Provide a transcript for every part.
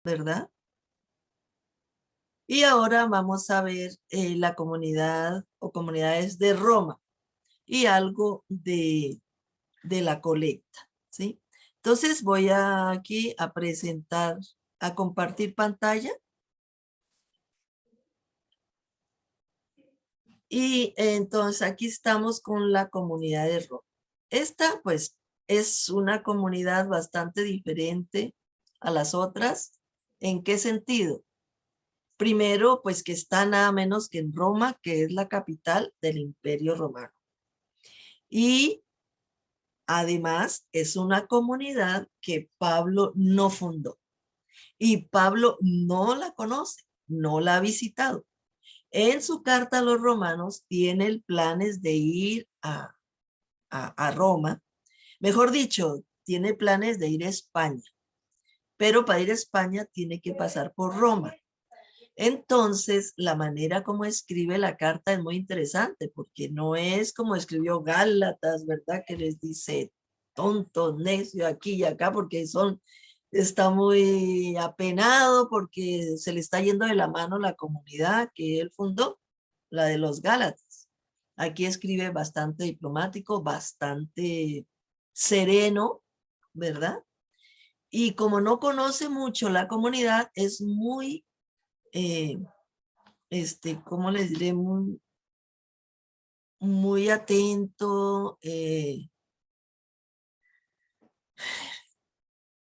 ¿verdad? Y ahora vamos a ver la comunidad o comunidades de Roma y algo de la colecta, ¿sí? Entonces voy aquí a presentar, a compartir pantalla. Y entonces aquí estamos con la comunidad de Roma. Esta pues es una comunidad bastante diferente a las otras. ¿En qué sentido? Primero, pues que está nada menos que en Roma, que es la capital del Imperio Romano. Y además es una comunidad que Pablo no fundó. Y Pablo no la conoce, no la ha visitado. En su carta a los romanos tiene planes de ir a Roma. Mejor dicho, tiene planes de ir a España. Pero para ir a España tiene que pasar por Roma. Entonces, la manera como escribe la carta es muy interesante porque no es como escribió Gálatas, ¿verdad? Que les dice tonto, necio aquí y acá porque está muy apenado porque se le está yendo de la mano la comunidad que él fundó, la de los Gálatas. Aquí escribe bastante diplomático, bastante sereno, ¿verdad? Y como no conoce mucho la comunidad, es muy eh, ¿cómo les diré? Muy atento,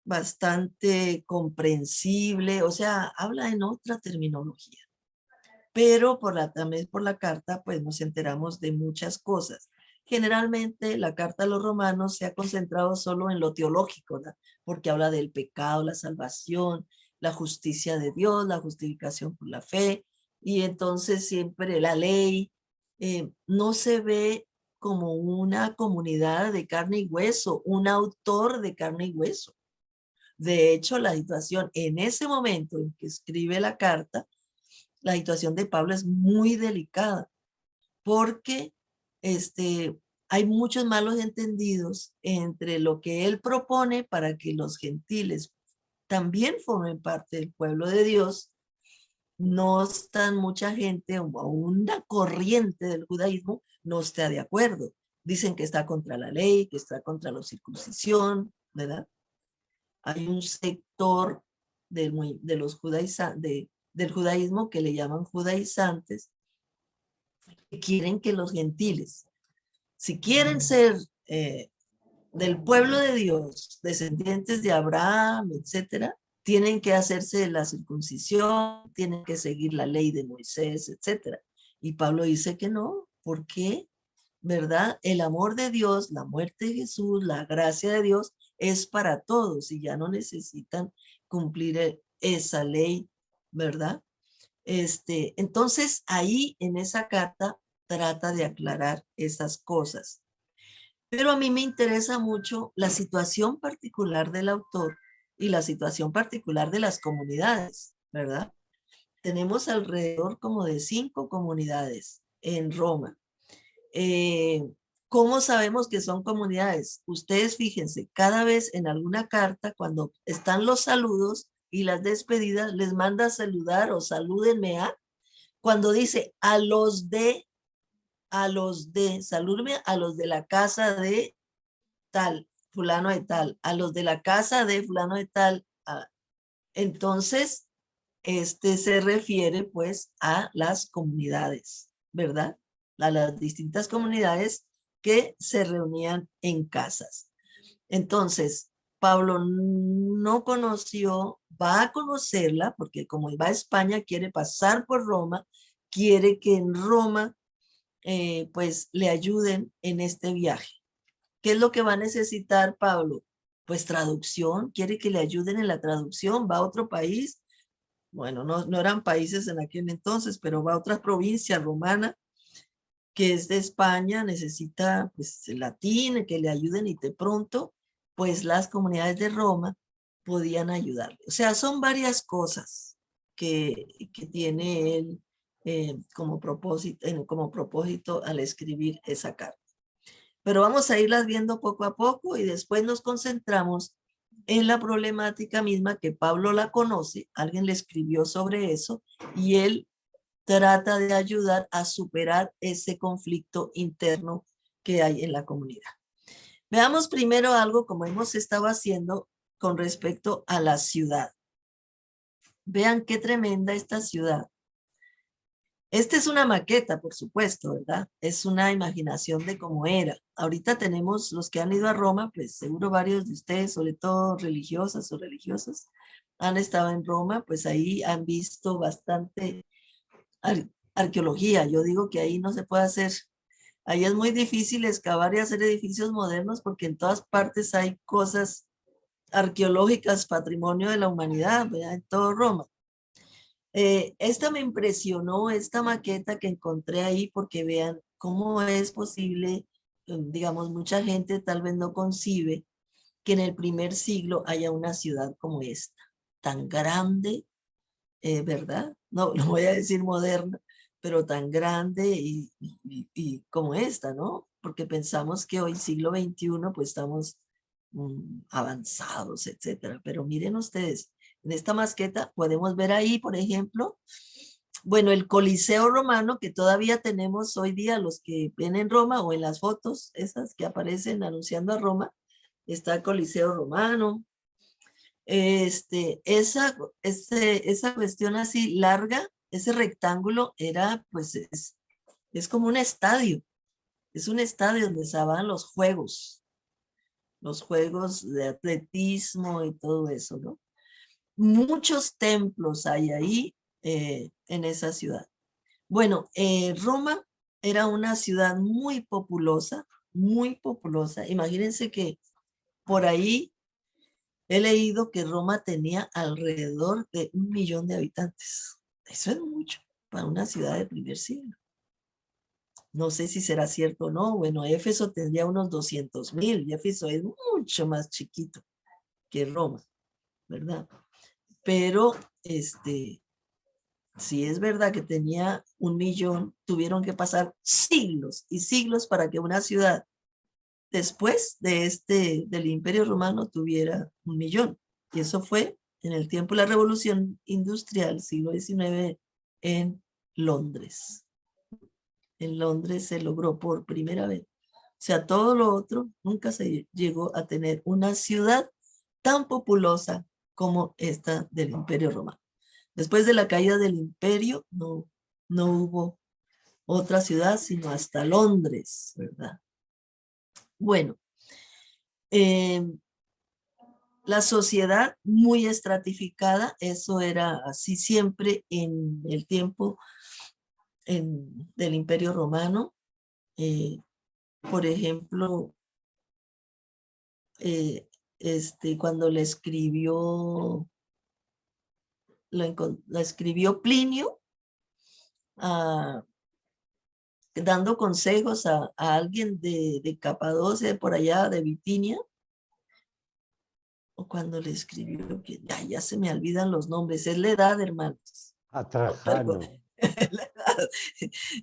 bastante comprensible, o sea, habla en otra terminología. Pero también por la carta, pues nos enteramos de muchas cosas. Generalmente la carta a los romanos se ha concentrado solo en lo teológico, ¿no? Porque habla del pecado, la salvación, la justicia de Dios, la justificación por la fe, y entonces siempre la ley no se ve como una comunidad de carne y hueso, un autor de carne y hueso. De hecho, la situación en ese momento en que escribe la carta, la situación de Pablo es muy delicada porque hay muchos malos entendidos entre lo que él propone para que los gentiles también formen parte del pueblo de Dios. No están mucha gente o una corriente del judaísmo no está de acuerdo. Dicen que está contra la ley, que está contra la circuncisión, ¿verdad? Hay un sector de los del judaísmo que le llaman judaizantes, que quieren que los gentiles, si quieren ser del pueblo de Dios, descendientes de Abraham, etcétera, tienen que hacerse de la circuncisión, tienen que seguir la ley de Moisés, etcétera. Y Pablo dice que no. ¿Por qué? ¿Verdad? El amor de Dios, la muerte de Jesús, la gracia de Dios es para todos y ya no necesitan cumplir esa ley, ¿verdad? Entonces ahí en esa carta trata de aclarar esas cosas. Pero a mí me interesa mucho la situación particular del autor y la situación particular de las comunidades, ¿verdad? Tenemos alrededor como de 5 comunidades en Roma. Eh, ¿Cómo sabemos que son comunidades? Ustedes fíjense, cada vez en alguna carta, cuando están los saludos y las despedidas, les manda a saludar o salúdenme a, cuando dice salúdenme a los de la casa de tal, fulano de tal, a los de la casa de fulano de tal. Entonces, se refiere pues a las comunidades, ¿verdad? A las distintas comunidades que se reunían en casas. Entonces, Pablo no conoció, va a conocerla, porque como va a España, quiere pasar por Roma, quiere que en Roma, pues, le ayuden en este viaje. ¿Qué es lo que va a necesitar Pablo? Pues traducción, quiere que le ayuden en la traducción, va a otro país, bueno, no eran países en aquel entonces, pero va a otra provincia romana que es de España, necesita pues el latín, que le ayuden y de pronto, pues las comunidades de Roma podían ayudarle. O sea, son varias cosas que tiene él como propósito al escribir esa carta. Pero vamos a irlas viendo poco a poco y después nos concentramos en la problemática misma que Pablo la conoce, alguien le escribió sobre eso y él trata de ayudar a superar ese conflicto interno que hay en la comunidad. Veamos primero algo como hemos estado haciendo con respecto a la ciudad. Vean qué tremenda esta ciudad. Esta es una maqueta, por supuesto, ¿verdad? Es una imaginación de cómo era. Ahorita tenemos los que han ido a Roma, pues seguro varios de ustedes, sobre todo religiosas o religiosos, han estado en Roma, pues ahí han visto bastante arqueología. Yo digo que ahí no se puede hacer, ahí es muy difícil excavar y hacer edificios modernos porque en todas partes hay cosas arqueológicas, patrimonio de la humanidad, ¿verdad? En todo Roma. Esta me impresionó, esta maqueta que encontré ahí, porque vean cómo es posible, digamos, mucha gente tal vez no concibe que en el primer siglo haya una ciudad como esta, tan grande, ¿verdad? No, no voy a decir moderna, pero tan grande y como esta, ¿no? Porque pensamos que hoy, siglo XXI, pues estamos avanzados, etcétera. Pero miren ustedes, en esta maqueta podemos ver ahí, por ejemplo, bueno, el Coliseo Romano que todavía tenemos hoy día, los que ven en Roma o en las fotos, esas que aparecen anunciando a Roma, está el Coliseo Romano. Esa cuestión así larga, ese rectángulo era, pues, es como un estadio. Es un estadio donde se daban los juegos de atletismo y todo eso, ¿no? Muchos templos hay ahí en esa ciudad. Bueno, Roma era una ciudad muy populosa, muy populosa. Imagínense que por ahí he leído que Roma tenía alrededor de 1 millón de habitantes. Eso es mucho para una ciudad de primer siglo. No sé si será cierto o no. Bueno, Éfeso tendría unos 200,000 y Éfeso es mucho más chiquito que Roma, ¿verdad? Pero si es verdad que tenía 1 millón, tuvieron que pasar siglos y siglos para que una ciudad después del Imperio Romano tuviera 1 millón. Y eso fue en el tiempo de la Revolución Industrial, siglo XIX, en Londres. En Londres se logró por primera vez. O sea, todo lo otro nunca se llegó a tener una ciudad tan populosa como esta del Imperio Romano. Después de la caída del imperio, no hubo otra ciudad, sino hasta Londres, ¿verdad? Bueno, eh, la sociedad muy estratificada, eso era así siempre en el tiempo del Imperio Romano. Por ejemplo, eh, cuando la escribió Plinio, ah, dando consejos a alguien de Capadocia, por allá de Bitinia, o cuando le escribió, que ya se me olvidan los nombres, es la edad, hermanos. A Perdón. Trajano.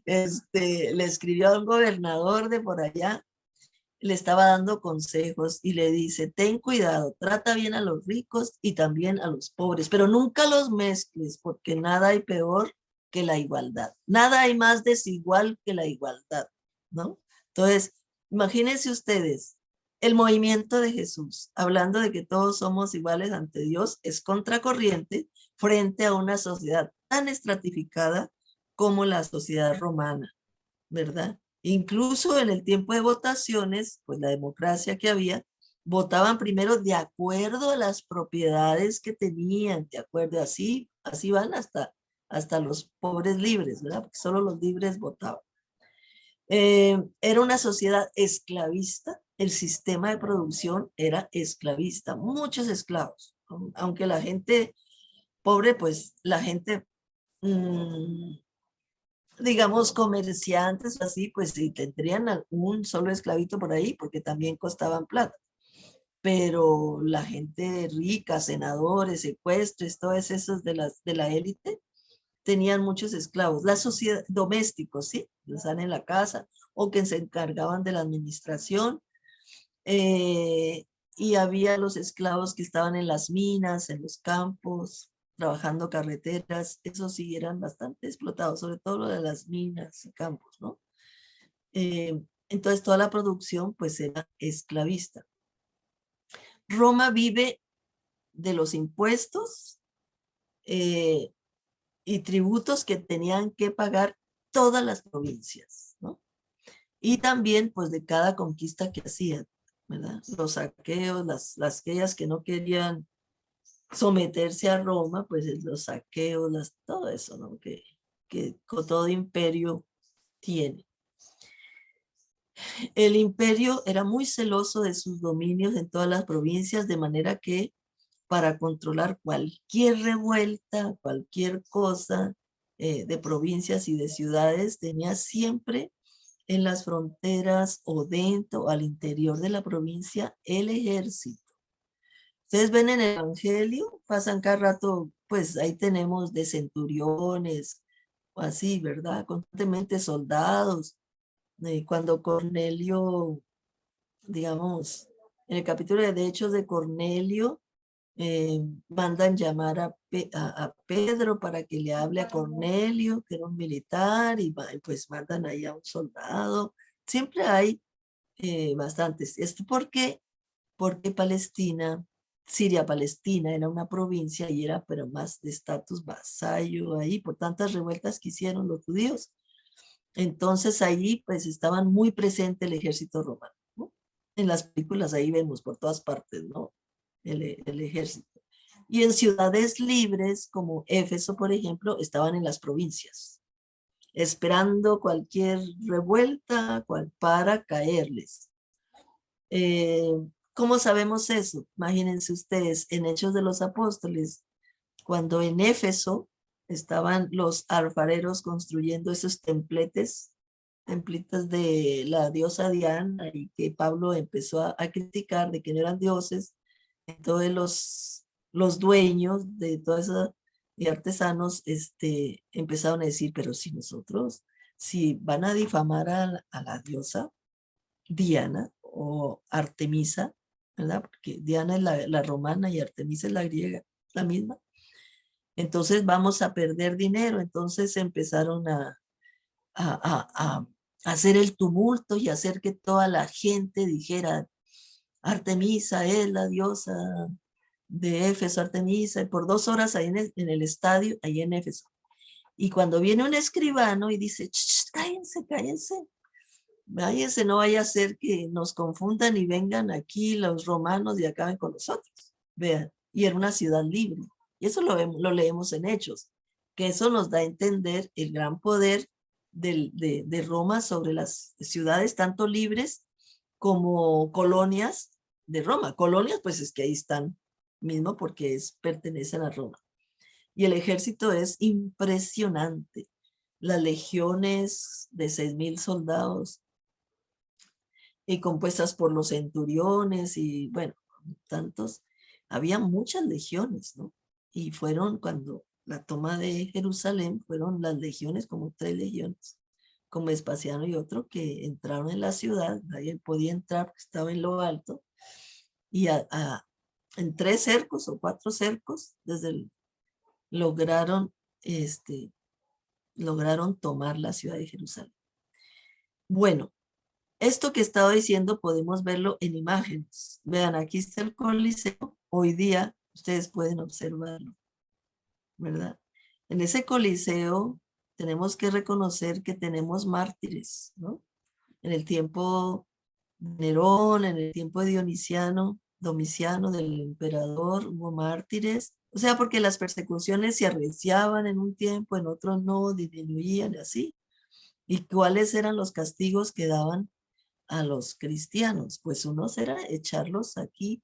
Le escribió a un gobernador de por allá, le estaba dando consejos y le dice, ten cuidado, trata bien a los ricos y también a los pobres, pero nunca los mezcles porque nada hay peor que la igualdad. Nada hay más desigual que la igualdad, ¿no? Entonces, imagínense ustedes, el movimiento de Jesús, hablando de que todos somos iguales ante Dios, es contracorriente frente a una sociedad tan estratificada como la sociedad romana, ¿verdad? Incluso en el tiempo de votaciones, pues la democracia que había, votaban primero de acuerdo a las propiedades que tenían, de acuerdo, así van hasta los pobres libres, ¿verdad? Porque solo los libres votaban. Era una sociedad esclavista, el sistema de producción era esclavista, muchos esclavos, aunque la gente pobre, pues la gente digamos, comerciantes así, pues sí, tendrían un solo esclavito por ahí, porque también costaban plata. Pero la gente rica, senadores, secuestres, todos esos de la élite, tenían muchos esclavos. La sociedad, domésticos, ¿sí? Que están en la casa o que se encargaban de la administración. y había los esclavos que estaban en las minas, en los campos, trabajando carreteras. Esos sí eran bastante explotados, sobre todo lo de las minas y campos, ¿no? Entonces toda la producción pues era esclavista. Roma vive de los impuestos y tributos que tenían que pagar todas las provincias, ¿no? Y también pues de cada conquista que hacían, ¿verdad? Los saqueos, aquellas que no querían someterse a Roma, pues los saqueos, todo eso, ¿no? Que todo imperio tiene. El imperio era muy celoso de sus dominios en todas las provincias, de manera que para controlar cualquier revuelta, cualquier cosa de provincias y de ciudades, tenía siempre en las fronteras o dentro o al interior de la provincia el ejército. Ustedes ven en el Evangelio, pasan cada rato, pues ahí tenemos de centuriones o así, ¿verdad? Constantemente soldados. Cuando Cornelio, digamos, en el capítulo de Hechos de Cornelio, mandan llamar a Pedro para que le hable a Cornelio, que era un militar, y pues mandan ahí a un soldado. Siempre hay bastantes. ¿Esto por qué? Porque Palestina, Siria-Palestina era una provincia y era pero más de estatus vasallo ahí por tantas revueltas que hicieron los judíos. Entonces ahí pues estaban muy presente el ejército romano, ¿no? En las películas ahí vemos por todas partes, ¿no? El ejército. Y en ciudades libres como Éfeso, por ejemplo, estaban en las provincias, esperando cualquier revuelta para caerles. Eh, ¿Cómo sabemos eso? Imagínense ustedes, en Hechos de los Apóstoles, cuando en Éfeso estaban los alfareros construyendo esos templitas de la diosa Diana y que Pablo empezó a criticar de que no eran dioses, entonces los dueños de todas esas y artesanos empezaron a decir, pero si nosotros, si van a difamar a la diosa Diana o Artemisa, ¿verdad? Porque Diana es la romana y Artemisa es la griega, la misma. Entonces vamos a perder dinero. Entonces empezaron a hacer el tumulto y hacer que toda la gente dijera, Artemisa es la diosa de Éfeso, Artemisa, y por 2 horas ahí en el estadio, ahí en Éfeso. Y cuando viene un escribano y dice, cállense, cállense, váyanse, no vaya a ser que nos confundan y vengan aquí los romanos y acaben con nosotros. Vean, y era una ciudad libre. Y eso lo leemos en Hechos, que eso nos da a entender el gran poder de Roma sobre las ciudades, tanto libres como colonias de Roma. Colonias, pues es que ahí están mismo porque pertenecen a Roma. Y el ejército es impresionante. Las legiones de 6,000 soldados y compuestas por los centuriones y bueno, tantos, había muchas legiones, ¿no? Y fueron cuando la toma de Jerusalén, fueron las legiones, como 3 legiones, como Vespasiano y otro, que entraron en la ciudad, nadie podía entrar porque estaba en lo alto, y en 3 cercos o 4 cercos, lograron, lograron tomar la ciudad de Jerusalén. Bueno, esto que estaba diciendo podemos verlo en imágenes. Vean, aquí está el Coliseo. Hoy día ustedes pueden observarlo, ¿verdad? En ese Coliseo tenemos que reconocer que tenemos mártires, ¿no? En el tiempo de Nerón, en el tiempo de Domiciano, del emperador, hubo mártires. O sea, porque las persecuciones se arreciaban en un tiempo, en otro no, disminuían y así. ¿Y cuáles eran los castigos que daban a los cristianos? Pues unos era echarlos aquí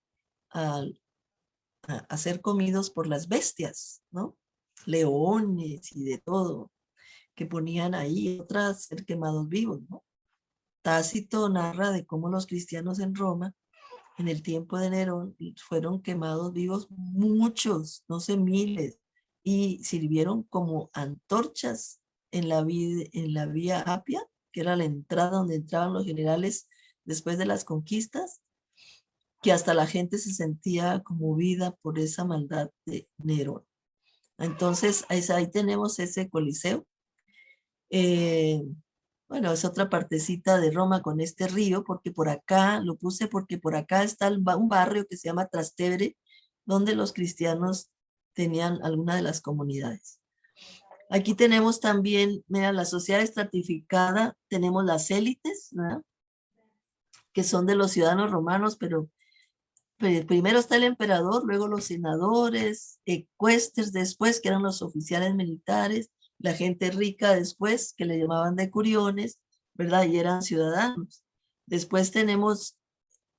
a ser comidos por las bestias, ¿no? Leones y de todo, que ponían ahí, otras ser quemados vivos, ¿no? Tácito narra de cómo los cristianos en Roma, en el tiempo de Nerón, fueron quemados vivos muchos, no sé, miles, y sirvieron como antorchas en la vía Apia, que era la entrada donde entraban los generales después de las conquistas, que hasta la gente se sentía conmovida por esa maldad de Nerón. Entonces, ahí tenemos ese Coliseo. Eh, bueno, es otra partecita de Roma con este río, porque por acá, lo puse porque por acá está un barrio que se llama Trastevere, donde los cristianos tenían alguna de las comunidades. Aquí tenemos también, mira, la sociedad estratificada, tenemos las élites, ¿verdad? Que son de los ciudadanos romanos, pero primero está el emperador, luego los senadores, ecuestes después, que eran los oficiales militares, la gente rica después, que le llamaban decuriones, ¿verdad? Y eran ciudadanos. Después tenemos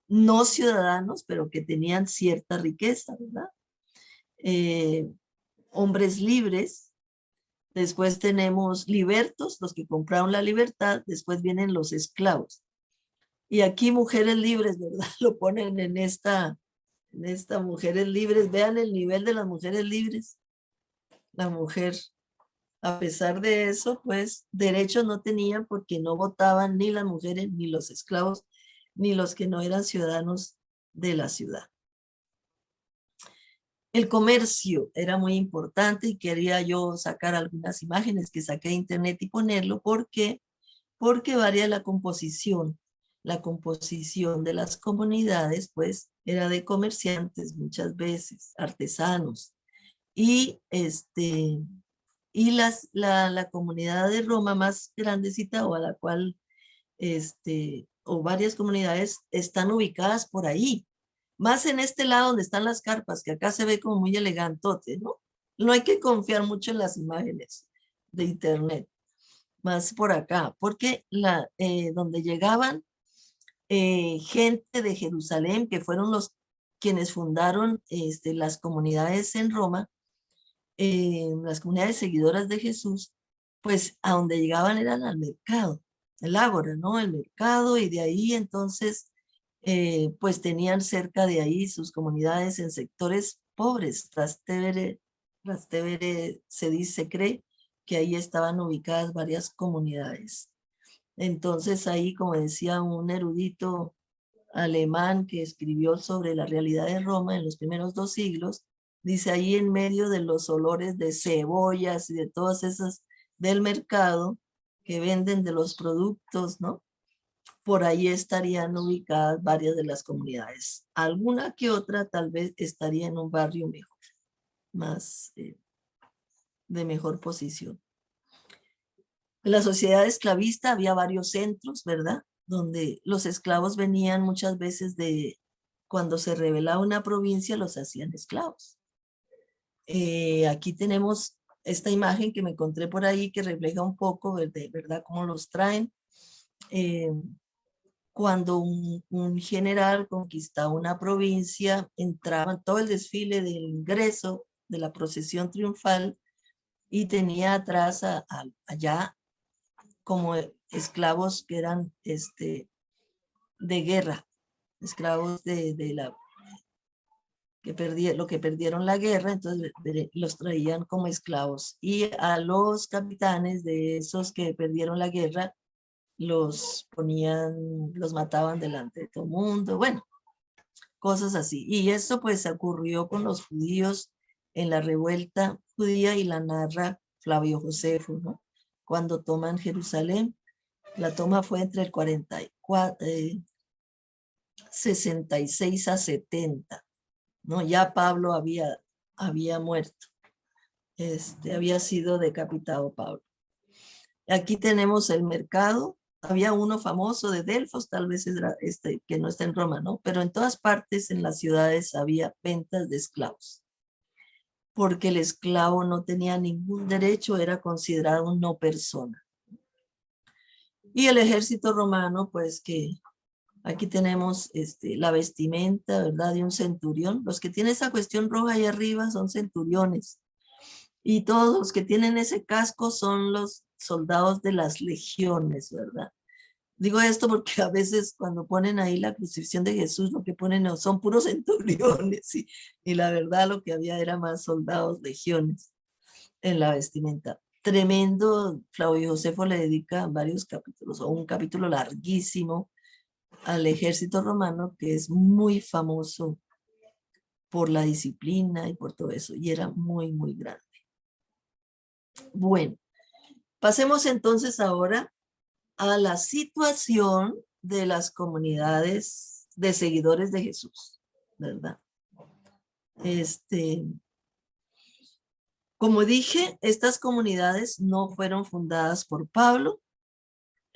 no ciudadanos, pero que tenían cierta riqueza, ¿verdad? Hombres libres. Después tenemos libertos, los que compraron la libertad. Después vienen los esclavos. Y aquí mujeres libres, ¿verdad? Lo ponen en esta mujeres libres. Vean el nivel de las mujeres libres. La mujer, a pesar de eso, pues derechos no tenían porque no votaban ni las mujeres, ni los esclavos, ni los que no eran ciudadanos de la ciudad. El comercio era muy importante y quería yo sacar algunas imágenes que saqué de internet y ponerlo porque varía la composición. La composición de las comunidades, pues, era de comerciantes muchas veces, artesanos. Y, la comunidad de Roma más grandecita o a la cual, o varias comunidades están ubicadas por ahí. Más en este lado donde están las carpas, que acá se ve como muy elegantote, ¿no? No hay que confiar mucho en las imágenes de internet, más por acá, porque donde llegaban gente de Jerusalén, que fueron quienes fundaron las comunidades en Roma, las comunidades seguidoras de Jesús, pues a donde llegaban eran al mercado, el ágora, ¿no? El mercado, y de ahí entonces, pues tenían cerca de ahí sus comunidades en sectores pobres. Trastevere se cree que ahí estaban ubicadas varias comunidades. Entonces ahí, como decía un erudito alemán que escribió sobre la realidad de Roma en los primeros 2 siglos, dice ahí en medio de los olores de cebollas y de todas esas del mercado que venden de los productos, ¿no? Por ahí estarían ubicadas varias de las comunidades. Alguna que otra tal vez estaría en un barrio mejor, más de mejor posición. En la sociedad esclavista había varios centros, ¿verdad? Donde los esclavos venían muchas veces cuando se rebelaba una provincia, los hacían esclavos. Aquí tenemos esta imagen que me encontré por ahí que refleja un poco, ¿verdad? Cómo los traen. Cuando un general conquistaba una provincia, entraba todo el desfile del ingreso de la procesión triunfal y tenía atrás allá como esclavos que eran de guerra, esclavos lo que perdieron la guerra, entonces los traían como esclavos. Y a los capitanes de esos que perdieron la guerra, los mataban delante de todo el mundo, bueno, cosas así. Y eso pues ocurrió con los judíos en la revuelta judía y la narra Flavio Josefo, ¿no? Cuando toman Jerusalén. La toma fue entre el 66 a 70, ¿no? Ya Pablo había muerto, había sido decapitado Pablo. Aquí tenemos el mercado. Había uno famoso de Delfos, tal vez era que no está en Roma, ¿no? Pero en todas partes en las ciudades había ventas de esclavos, porque el esclavo no tenía ningún derecho, era considerado una no persona. Y el ejército romano, pues que aquí tenemos la vestimenta, ¿verdad? De un centurión. Los que tienen esa cuestión roja ahí arriba son centuriones. Y todos los que tienen ese casco son los soldados de las legiones, ¿verdad? Digo esto porque a veces cuando ponen ahí la crucifixión de Jesús, lo que ponen son puros centuriones. Y la verdad lo que había era más soldados, legiones en la vestimenta. Tremendo, Flavio Josefo le dedica varios capítulos, o un capítulo larguísimo, al ejército romano, que es muy famoso por la disciplina y por todo eso, y era muy, muy grande. Bueno, pasemos entonces ahora a la situación de las comunidades de seguidores de Jesús, ¿verdad? Como dije, estas comunidades no fueron fundadas por Pablo,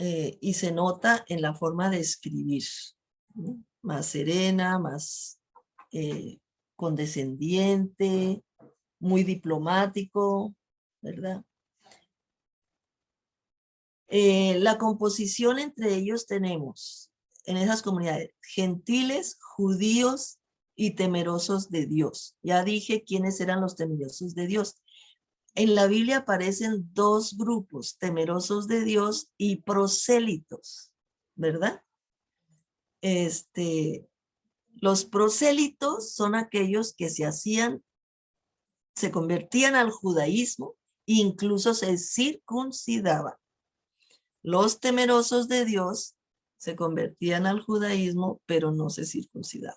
y se nota en la forma de escribir, ¿no? Más serena, más condescendiente, muy diplomático, ¿verdad? La composición entre ellos tenemos en esas comunidades gentiles, judíos y temerosos de Dios. Ya dije quiénes eran los temerosos de Dios. En la Biblia aparecen dos grupos, temerosos de Dios y prosélitos, ¿verdad? Los prosélitos son aquellos que se convertían al judaísmo e incluso se circuncidaban. Los temerosos de Dios se convertían al judaísmo, pero no se circuncidaban.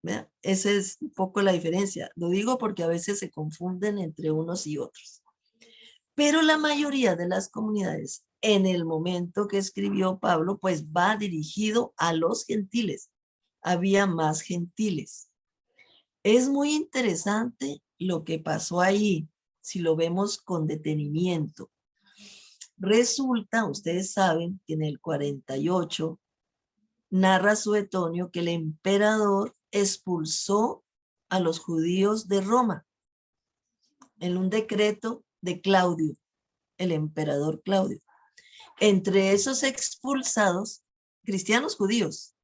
¿Vean? Esa es un poco la diferencia. Lo digo porque a veces se confunden entre unos y otros. Pero la mayoría de las comunidades, en el momento que escribió Pablo, pues va dirigido a los gentiles. Había más gentiles. Es muy interesante lo que pasó ahí, si lo vemos con detenimiento. Resulta, ustedes saben, que en el 48 narra Suetonio que el emperador expulsó a los judíos de Roma en un decreto de Claudio, el emperador Claudio. Entre esos expulsados, cristianos judíos,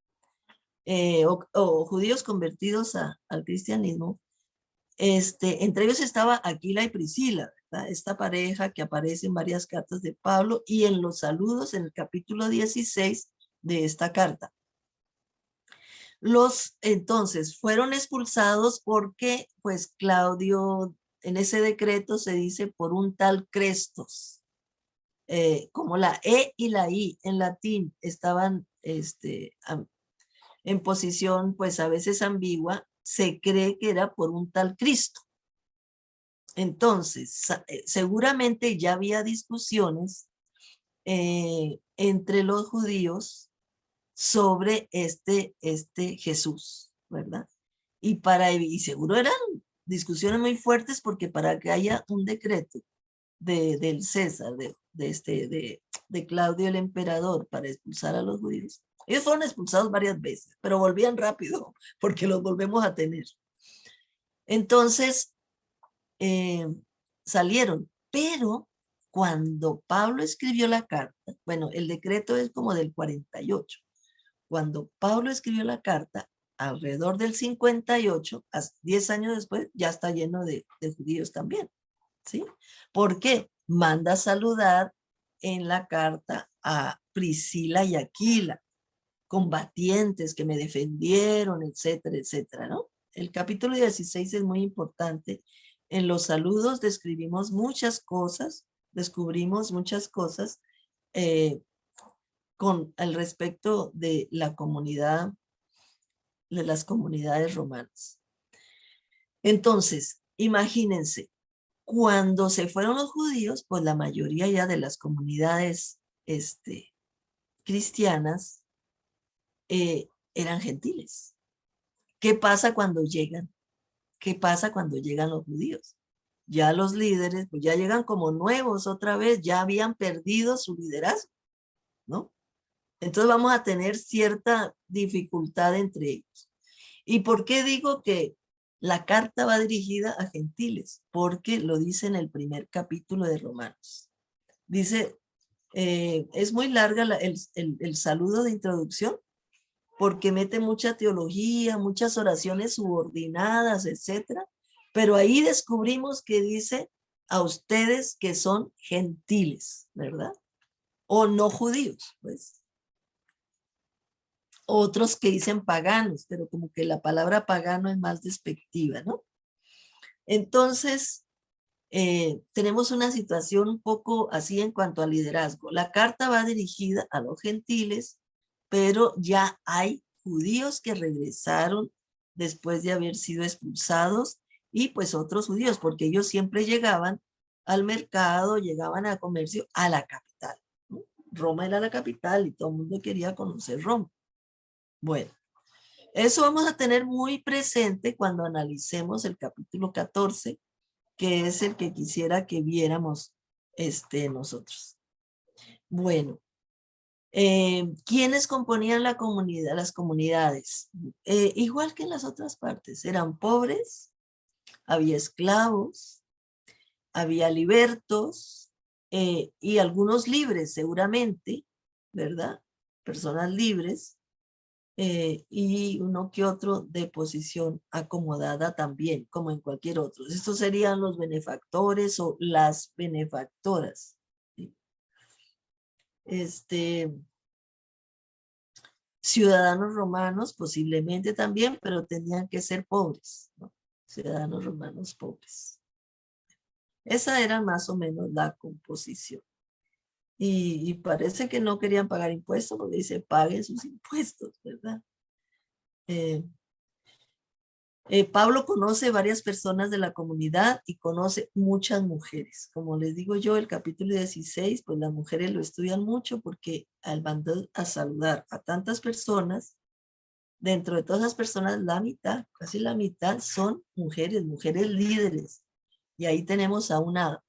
o judíos convertidos al cristianismo, entre ellos estaba Aquila y Priscila, ¿verdad? Esta pareja que aparece en varias cartas de Pablo y en los saludos en el capítulo 16 de esta carta. Entonces fueron expulsados porque pues Claudio, en ese decreto se dice por un tal Crestos, como la E y la I en latín estaban en posición pues a veces ambigua, se cree que era por un tal Cristo. Entonces, seguramente ya había discusiones entre los judíos sobre este Jesús, ¿verdad? Y seguro eran discusiones muy fuertes porque para que haya un decreto del César, de Claudio el emperador para expulsar a los judíos, ellos fueron expulsados varias veces, pero volvían rápido porque los volvemos a tener. Entonces, salieron, pero cuando Pablo escribió la carta, bueno, el decreto es como del 48, cuando Pablo escribió la carta, alrededor del 58, 10 años después, ya está lleno de judíos también, ¿sí? ¿Por qué? Manda saludar en la carta a Priscila y Aquila, combatientes que me defendieron, etcétera, etcétera, ¿no? El capítulo 16 es muy importante. En los saludos describimos muchas cosas, descubrimos muchas cosas con el respecto de la comunidad, de las comunidades romanas. Entonces, imagínense, cuando se fueron los judíos, pues la mayoría ya de las comunidades cristianas eran gentiles. ¿Qué pasa cuando llegan? ¿Qué pasa cuando llegan los judíos? Ya los líderes, pues ya llegan como nuevos otra vez, ya habían perdido su liderazgo, ¿no? Entonces vamos a tener cierta dificultad entre ellos. ¿Y por qué digo que la carta va dirigida a gentiles? Porque lo dice en el primer capítulo de Romanos. Dice, es muy larga el saludo de introducción, porque mete mucha teología, muchas oraciones subordinadas, etcétera. Pero ahí descubrimos que dice a ustedes que son gentiles, ¿verdad? O no judíos, pues. Otros que dicen paganos, pero como que la palabra pagano es más despectiva, ¿no? Entonces, tenemos una situación un poco así en cuanto al liderazgo. La carta va dirigida a los gentiles, pero ya hay judíos que regresaron después de haber sido expulsados y pues otros judíos, porque ellos siempre llegaban al mercado, llegaban a comercio a la capital, ¿no? Roma era la capital y todo el mundo quería conocer Roma. Bueno, eso vamos a tener muy presente cuando analicemos el capítulo 14, que es el que quisiera que viéramos nosotros. Bueno, ¿quiénes componían la comunidad, las comunidades? Igual que en las otras partes, eran pobres, había esclavos, había libertos y algunos libres seguramente, ¿verdad? Personas libres y uno que otro de posición acomodada también, como en cualquier otro. Estos serían los benefactores o las benefactoras. ¿Sí? Ciudadanos romanos posiblemente también, pero tenían que ser pobres, ¿no? Ciudadanos romanos pobres. Esa era más o menos la composición. Y parece que no querían pagar impuestos, porque dice, paguen sus impuestos, ¿verdad? Pablo conoce varias personas de la comunidad y conoce muchas mujeres. Como les digo yo, el capítulo 16, pues las mujeres lo estudian mucho porque al mandar a saludar a tantas personas, dentro de todas las personas, la mitad, casi la mitad, son mujeres, mujeres líderes. Y ahí tenemos a una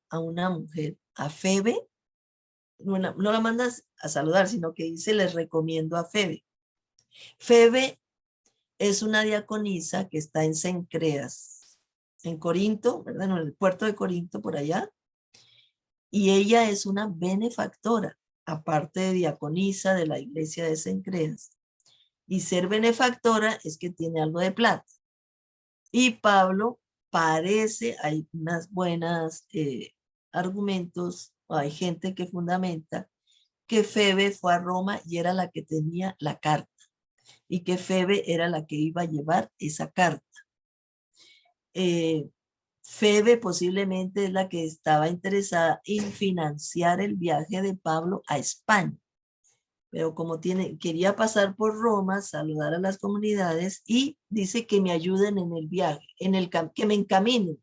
mujer, a Febe. No la mandas a saludar, sino que dice, les recomiendo a Febe. Febe es una diaconisa que está en Cencreas, en Corinto, ¿verdad? En el puerto de Corinto, por allá. Y ella es una benefactora, aparte de diaconisa de la iglesia de Cencreas. Y ser benefactora es que tiene algo de plata. Y Pablo parece, hay unas buenas argumentos, o hay gente que fundamenta que Febe fue a Roma y era la que tenía la carta y que Febe era la que iba a llevar esa carta. Febe posiblemente es la que estaba interesada en financiar el viaje de Pablo a España. Pero como quería pasar por Roma, saludar a las comunidades y dice que me ayuden en el viaje, que me encaminen.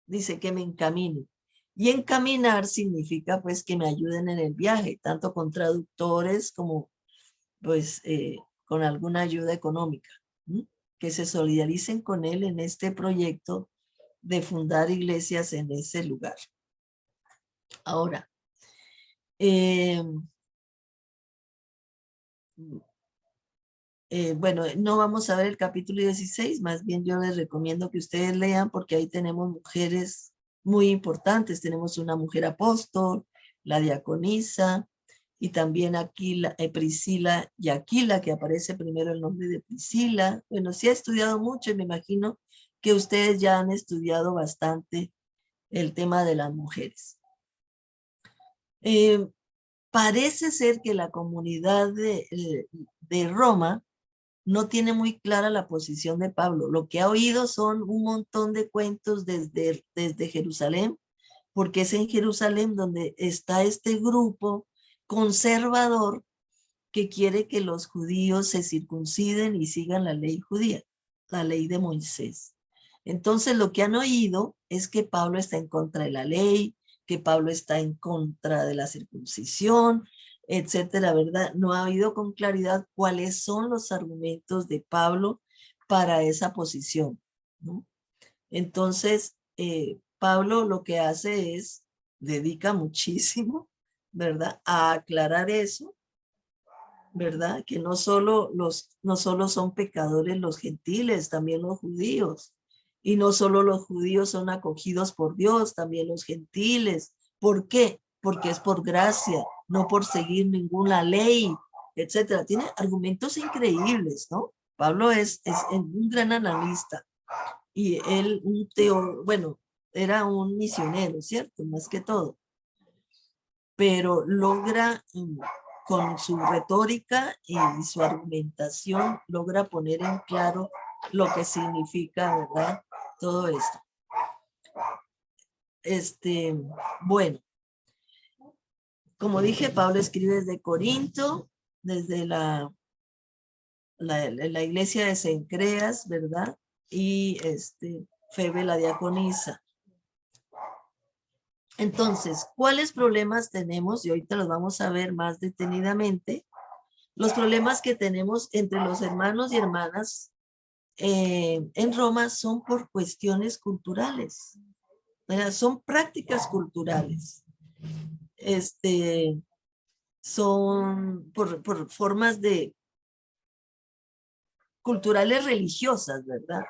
Dice que me encaminen. Y encaminar significa pues que me ayuden en el viaje, tanto con traductores como pues con alguna ayuda económica, ¿sí? Que se solidaricen con él en este proyecto de fundar iglesias en ese lugar. Ahora, bueno, no vamos a ver el capítulo 16, más bien yo les recomiendo que ustedes lean porque ahí tenemos mujeres muy importantes. Tenemos una mujer apóstol, la diaconisa, y también aquí Priscila y Aquila, que aparece primero el nombre de Priscila. Bueno, sí ha estudiado mucho y me imagino que ustedes ya han estudiado bastante el tema de las mujeres. Parece ser que la comunidad de Roma no tiene muy clara la posición de Pablo. Lo que ha oído son un montón de cuentos desde Jerusalén, porque es en Jerusalén donde está este grupo conservador que quiere que los judíos se circunciden y sigan la ley judía, la ley de Moisés. Entonces lo que han oído es que Pablo está en contra de la ley, que Pablo está en contra de la circuncisión, etcétera, ¿verdad? No ha oído con claridad cuáles son los argumentos de Pablo para esa posición, ¿no? Entonces, Pablo lo que hace es, dedica muchísimo, ¿verdad?, a aclarar eso, ¿verdad? Que no solo son pecadores los gentiles, también los judíos. Y no solo los judíos son acogidos por Dios, también los gentiles. ¿Por qué? Porque es por gracia, no por seguir ninguna ley, etcétera. Tiene argumentos increíbles, ¿no? Pablo es un gran analista y él, bueno, era un misionero, ¿cierto? Más que todo. Pero logra con su retórica y su argumentación, logra poner en claro lo que significa, ¿verdad?, todo esto. Bueno, como dije, Pablo escribe desde Corinto, desde la iglesia de Cencreas, ¿verdad? Y Febe la diaconisa. Entonces, ¿cuáles problemas tenemos? Y ahorita los vamos a ver más detenidamente. Los problemas que tenemos entre los hermanos y hermanas en Roma son por cuestiones culturales, ¿verdad? Son prácticas culturales. Son por formas de culturales religiosas, ¿verdad?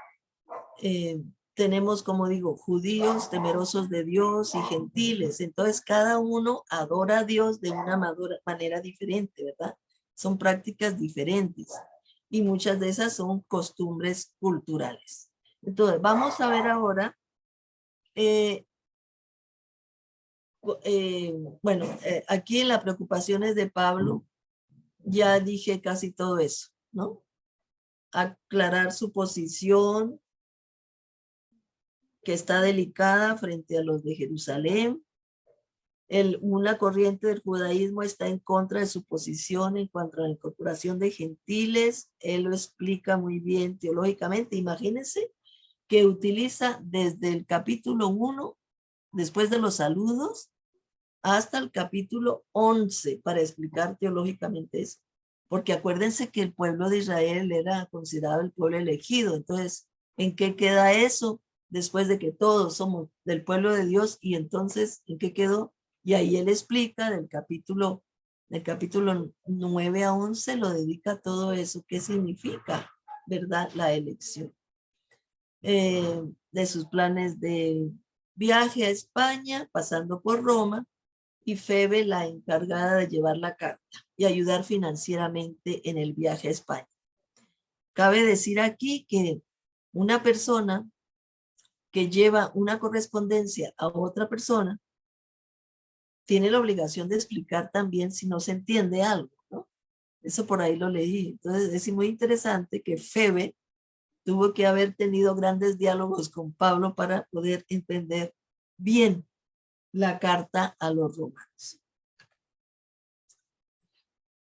Tenemos, como digo, judíos temerosos de Dios y gentiles. Entonces, cada uno adora a Dios de una manera diferente, ¿verdad? Son prácticas diferentes y muchas de esas son costumbres culturales. Entonces, vamos a ver ahora, aquí en las preocupaciones de Pablo, ya dije casi todo eso, ¿no? Aclarar su posición, que está delicada frente a los de Jerusalén. Una corriente del judaísmo está en contra de su posición en cuanto a la incorporación de gentiles. Él lo explica muy bien teológicamente. Imagínense que utiliza desde el capítulo 1, después de los saludos, hasta el capítulo 11 para explicar teológicamente eso. Porque acuérdense que el pueblo de Israel era considerado el pueblo elegido. Entonces, ¿en qué queda eso? Después de que todos somos del pueblo de Dios, y entonces, ¿en qué quedó? Y ahí él explica del capítulo 9 a 11, lo dedica a todo eso. ¿Qué significa, verdad, la elección? De sus planes de viaje a España, pasando por Roma, y Febe la encargada de llevar la carta y ayudar financieramente en el viaje a España. Cabe decir aquí que una persona que lleva una correspondencia a otra persona tiene la obligación de explicar también si no se entiende algo, ¿no? Eso por ahí lo leí. Entonces es muy interesante que Febe tuvo que haber tenido grandes diálogos con Pablo para poder entender bien la carta a los romanos.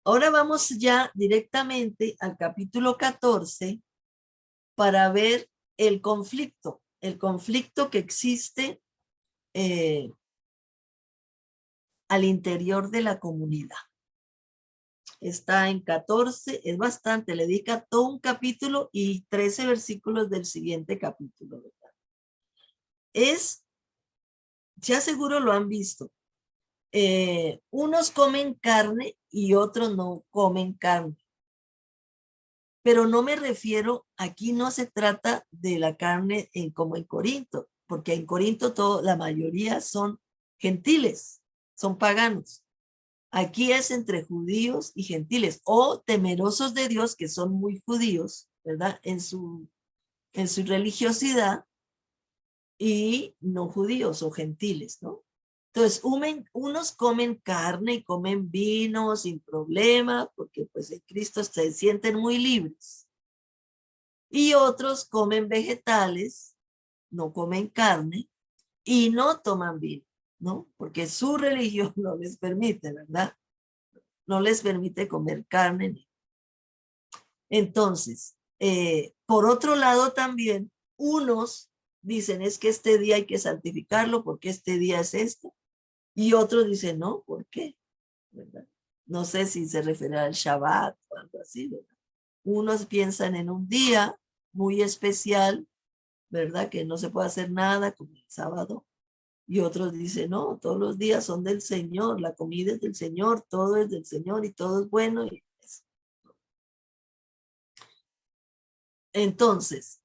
Ahora vamos ya directamente al capítulo 14 para ver el conflicto que existe al interior de la comunidad. Está en 14, es bastante, le dedica todo un capítulo y 13 versículos del siguiente capítulo, ¿verdad? Ya seguro lo han visto. Unos comen carne y otros no comen carne. Pero no me refiero, aquí no se trata de la carne como en Corinto, porque en Corinto la mayoría son gentiles, son paganos. Aquí es entre judíos y gentiles, o temerosos de Dios, que son muy judíos, ¿verdad? En su religiosidad, y no judíos o gentiles, ¿no? Entonces, unos comen carne y comen vino sin problema, porque pues en Cristo se sienten muy libres. Y otros comen vegetales, no comen carne y no toman vino, ¿no? Porque su religión no les permite, ¿verdad? No les permite comer carne. Entonces, por otro lado también, unos dicen es que este día hay que santificarlo porque este día es esto. Y otros dicen, no, ¿por qué? ¿Verdad? No sé si se refiere al Shabbat o algo así, ¿verdad? Unos piensan en un día muy especial, ¿verdad? Que no se puede hacer nada como el sábado. Y otros dicen, no, todos los días son del Señor, la comida es del Señor, todo es del Señor y todo es bueno. Entonces,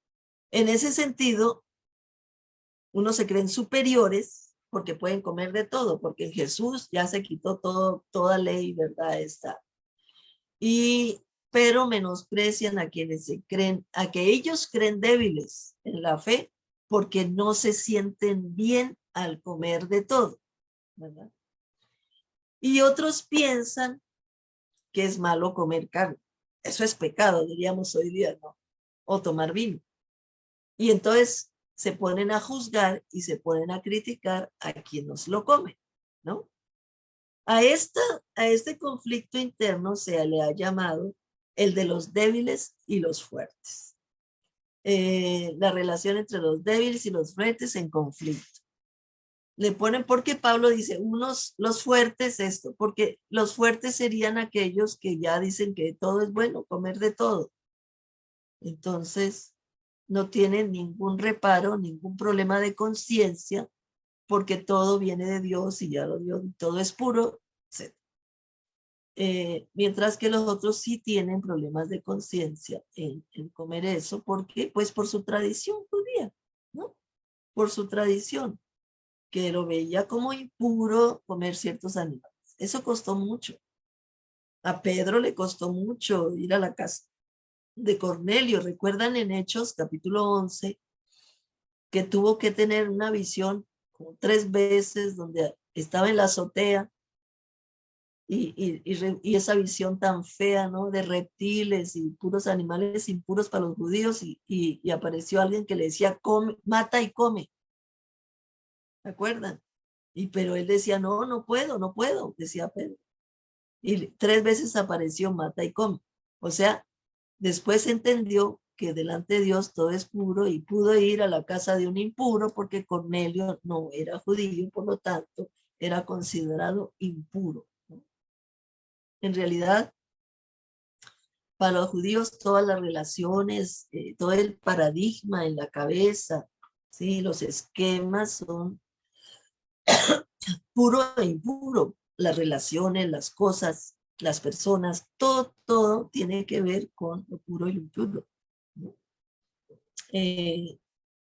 en ese sentido, unos se creen superiores porque pueden comer de todo, porque en Jesús ya se quitó toda ley, ¿verdad? Pero menosprecian a quienes a que ellos creen débiles en la fe porque no se sienten bien al comer de todo, ¿verdad? Y otros piensan que es malo comer carne. Eso es pecado, diríamos hoy día, ¿no? O tomar vino. Y entonces se ponen a juzgar y se ponen a criticar a quienes lo comen, ¿no? A, esta, a este conflicto interno se le ha llamado el de los débiles y los fuertes. La relación entre los débiles y los fuertes en conflicto. Le ponen porque Pablo dice, los fuertes esto, porque los fuertes serían aquellos que ya dicen que todo es bueno, comer de todo. Entonces, no tienen ningún reparo, ningún problema de conciencia, porque todo viene de Dios y ya lo dio, todo es puro, etc. Mientras que los otros sí tienen problemas de conciencia en comer eso, porque pues por su tradición judía, ¿no? Por su tradición, que lo veía como impuro comer ciertos animales. Eso costó mucho. A Pedro le costó mucho ir a la casa de Cornelio. ¿Recuerdan en Hechos capítulo 11 que tuvo que tener una visión como 3 veces donde estaba en la azotea y esa visión tan fea, ¿no? De reptiles y puros animales impuros para los judíos y apareció alguien que le decía, come, mata y come. ¿Se acuerdan? Pero él decía, no, no puedo, no puedo, decía Pedro. Y 3 veces apareció, mata y come. O sea, después entendió que delante de Dios todo es puro y pudo ir a la casa de un impuro porque Cornelio no era judío, por lo tanto, era considerado impuro, ¿no? En realidad, para los judíos todas las relaciones, todo el paradigma en la cabeza, ¿sí? Los esquemas son puro e impuro. Las relaciones, las cosas, las personas, todo tiene que ver con lo puro y lo impuro, ¿no? Eh,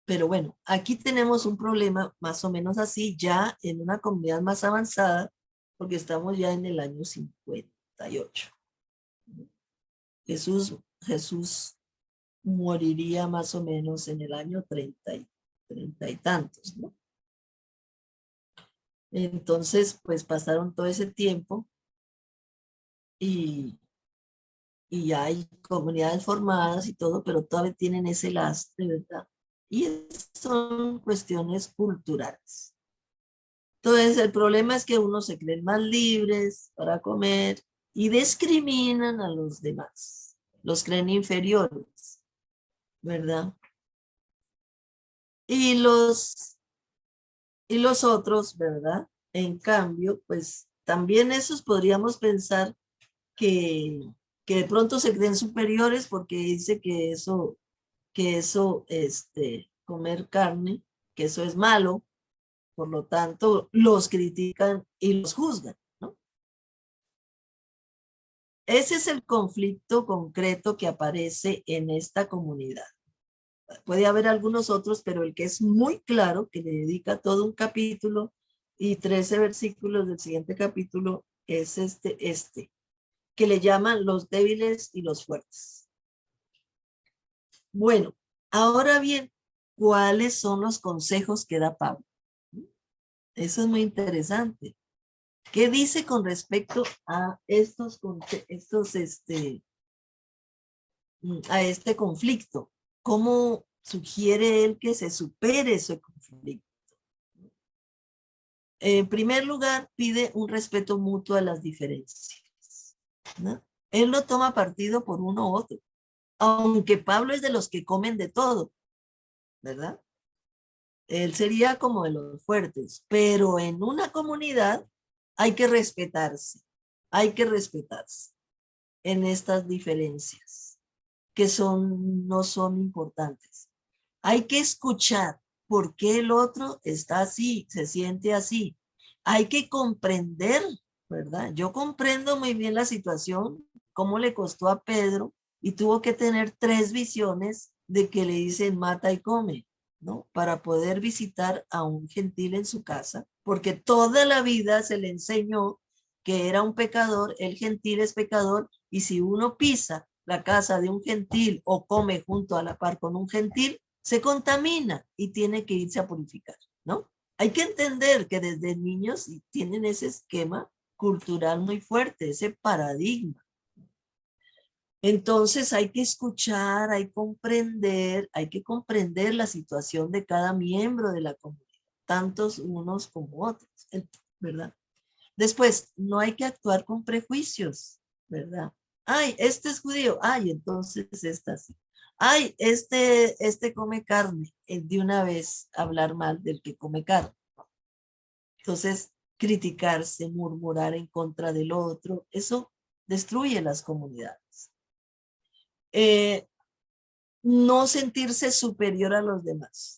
pero bueno, aquí tenemos un problema más o menos así, ya en una comunidad más avanzada, porque estamos ya en el año 58. Jesús moriría más o menos en el año 30 y tantos, ¿no? Entonces, pues pasaron todo ese tiempo y, y hay comunidades formadas y todo, pero todavía tienen ese lastre, ¿verdad? Y son cuestiones culturales. Entonces, el problema es que unos se creen más libres para comer y discriminan a los demás. Los creen inferiores, ¿verdad? Y los otros, ¿verdad? En cambio, pues también esos podríamos pensar que, que de pronto se creen superiores porque dice comer carne, que eso es malo, por lo tanto, los critican y los juzgan, ¿no? Ese es el conflicto concreto que aparece en esta comunidad. Puede haber algunos otros, pero el que es muy claro, que le dedica todo un capítulo y 13 versículos del siguiente capítulo, es que le llaman los débiles y los fuertes. Bueno, ahora bien, ¿cuáles son los consejos que da Pablo? Eso es muy interesante. ¿Qué dice con respecto a a este conflicto? ¿Cómo sugiere él que se supere ese conflicto? En primer lugar, pide un respeto mutuo a las diferencias, ¿no? Él no toma partido por uno u otro, aunque Pablo es de los que comen de todo, ¿verdad? Él sería como de los fuertes, pero en una comunidad hay que respetarse en estas diferencias que no son importantes. Hay que escuchar por qué el otro está así, se siente así. Hay que comprender, ¿verdad? Yo comprendo muy bien la situación, cómo le costó a Pedro y tuvo que tener 3 visiones de que le dicen mata y come, ¿no? Para poder visitar a un gentil en su casa, porque toda la vida se le enseñó que era un pecador, el gentil es pecador, y si uno pisa la casa de un gentil o come junto a la par con un gentil, se contamina y tiene que irse a purificar, ¿no? Hay que entender que desde niños tienen ese esquema cultural muy fuerte, ese paradigma. Entonces hay que escuchar, hay que comprender la situación de cada miembro de la comunidad, tantos unos como otros, ¿verdad? Después, no hay que actuar con prejuicios, ¿verdad? Ay, este es judío. Ay, entonces esta sí. Ay, este come carne. De una vez hablar mal del que come carne. Entonces, criticarse, murmurar en contra del otro, eso destruye las comunidades. Eh, no sentirse superior a los demás.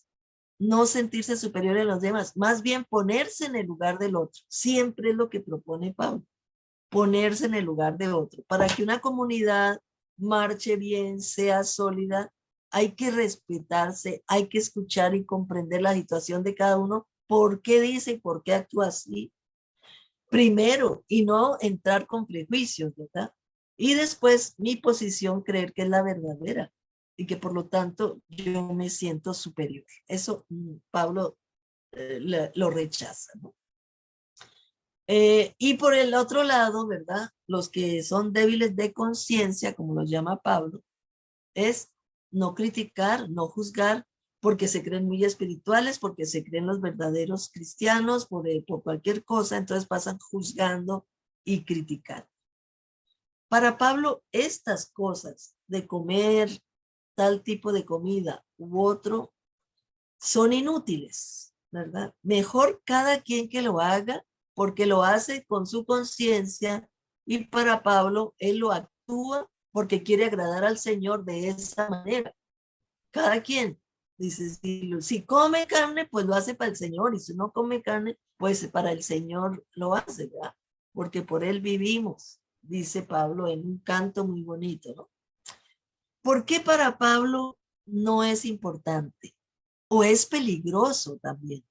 No sentirse superior a los demás. Más bien ponerse en el lugar del otro. Siempre es lo que propone Pablo. Ponerse en el lugar de otro. Para que una comunidad marche bien, sea sólida, hay que respetarse, hay que escuchar y comprender la situación de cada uno, por qué dice y por qué actúa así, primero, y no entrar con prejuicios, ¿verdad? Y después mi posición creer que es la verdadera y que por lo tanto yo me siento superior. Eso Pablo lo rechaza, ¿no? Y por el otro lado, ¿verdad? Los que son débiles de conciencia, como los llama Pablo, es no criticar, no juzgar, porque se creen muy espirituales, porque se creen los verdaderos cristianos, por cualquier cosa, entonces pasan juzgando y criticando. Para Pablo, estas cosas de comer tal tipo de comida u otro son inútiles, ¿verdad? Mejor cada quien que lo haga, porque lo hace con su conciencia y para Pablo, él lo actúa porque quiere agradar al Señor de esa manera. Cada quien dice, si come carne, pues lo hace para el Señor, y si no come carne, pues para el Señor lo hace, ¿verdad? Porque por él vivimos, dice Pablo en un canto muy bonito, ¿no? ¿Por qué para Pablo no es importante? O es peligroso también,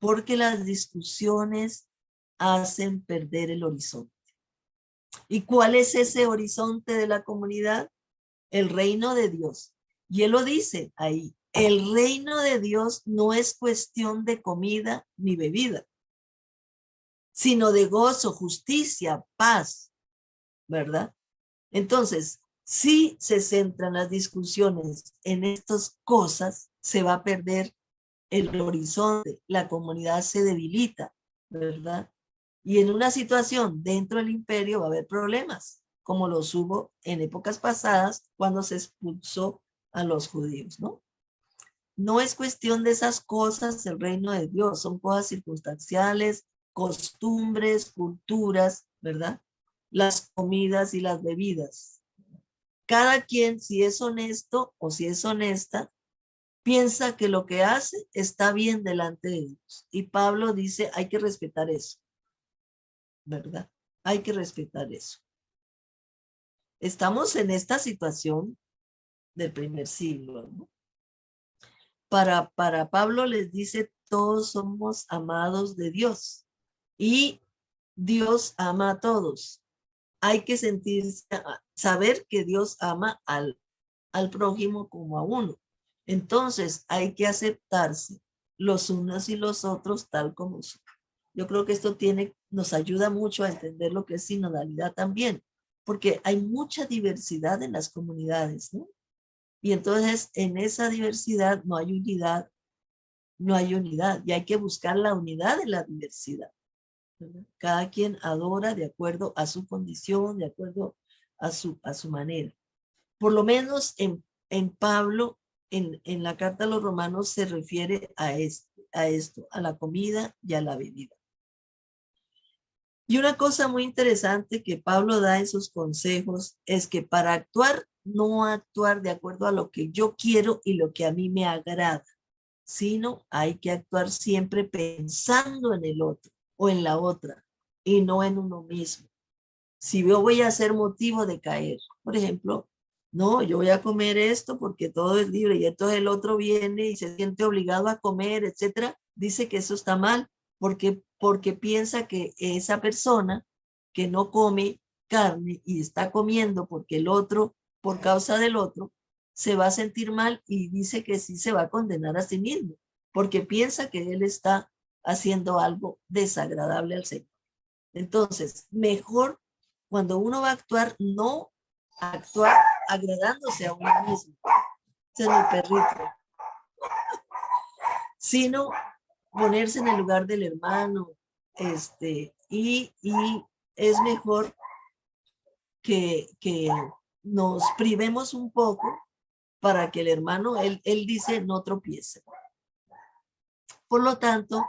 porque las discusiones hacen perder el horizonte. ¿Y cuál es ese horizonte de la comunidad? El reino de Dios. Y él lo dice ahí, el reino de Dios no es cuestión de comida ni bebida, sino de gozo, justicia, paz, ¿verdad? Entonces, si se centran las discusiones en estas cosas, se va a perder el horizonte, la comunidad se debilita, ¿verdad? Y en una situación dentro del imperio va a haber problemas, como los hubo en épocas pasadas cuando se expulsó a los judíos, ¿no? No es cuestión de esas cosas el reino de Dios, son cosas circunstanciales, costumbres, culturas, ¿verdad? Las comidas y las bebidas. Cada quien, si es honesto o si es honesta, piensa que lo que hace está bien delante de Dios. Y Pablo dice, hay que respetar eso, ¿verdad? Hay que respetar eso. Estamos en esta situación del primer siglo, ¿no? Para Pablo les dice, todos somos amados de Dios y Dios ama a todos. Hay que sentirse, saber que Dios ama al prójimo como a uno. Entonces hay que aceptarse los unos y los otros tal como son. Yo creo que esto nos ayuda mucho a entender lo que es sinodalidad también, porque hay mucha diversidad en las comunidades, ¿no? Y entonces en esa diversidad no hay unidad, no hay unidad, y hay que buscar la unidad en la diversidad, ¿verdad? Cada quien adora de acuerdo a su condición, de acuerdo a su manera. Por lo menos en Pablo, en la carta a los romanos se refiere a esto, a la comida y a la bebida. Y una cosa muy interesante que Pablo da en sus consejos es que para actuar, no actuar de acuerdo a lo que yo quiero y lo que a mí me agrada, sino hay que actuar siempre pensando en el otro o en la otra y no en uno mismo. Si yo voy a ser motivo de caer, por ejemplo, no, yo voy a comer esto porque todo es libre y entonces el otro viene y se siente obligado a comer, etcétera, dice que eso está mal porque piensa que esa persona que no come carne y está comiendo porque el otro, por causa del otro, se va a sentir mal y dice que sí se va a condenar a sí mismo porque piensa que él está haciendo algo desagradable al Señor. Entonces, mejor cuando uno va a actuar, no actuar agradándose a uno mismo, ese es mi perrito, sino ponerse en el lugar del hermano, y es mejor que nos privemos un poco para que el hermano, él dice, no tropiece. Por lo tanto,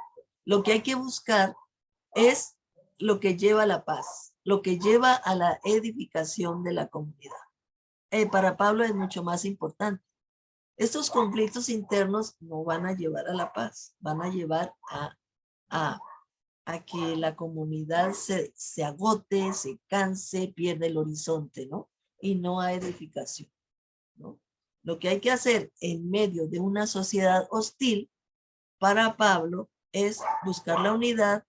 lo que hay que buscar es lo que lleva a la paz, lo que lleva a la edificación de la comunidad. Para Pablo es mucho más importante. Estos conflictos internos no van a llevar a la paz, van a llevar a, a que la comunidad se agote, se canse, pierde el horizonte, ¿no? Y no hay edificación, ¿no? Lo que hay que hacer en medio de una sociedad hostil para Pablo es buscar la unidad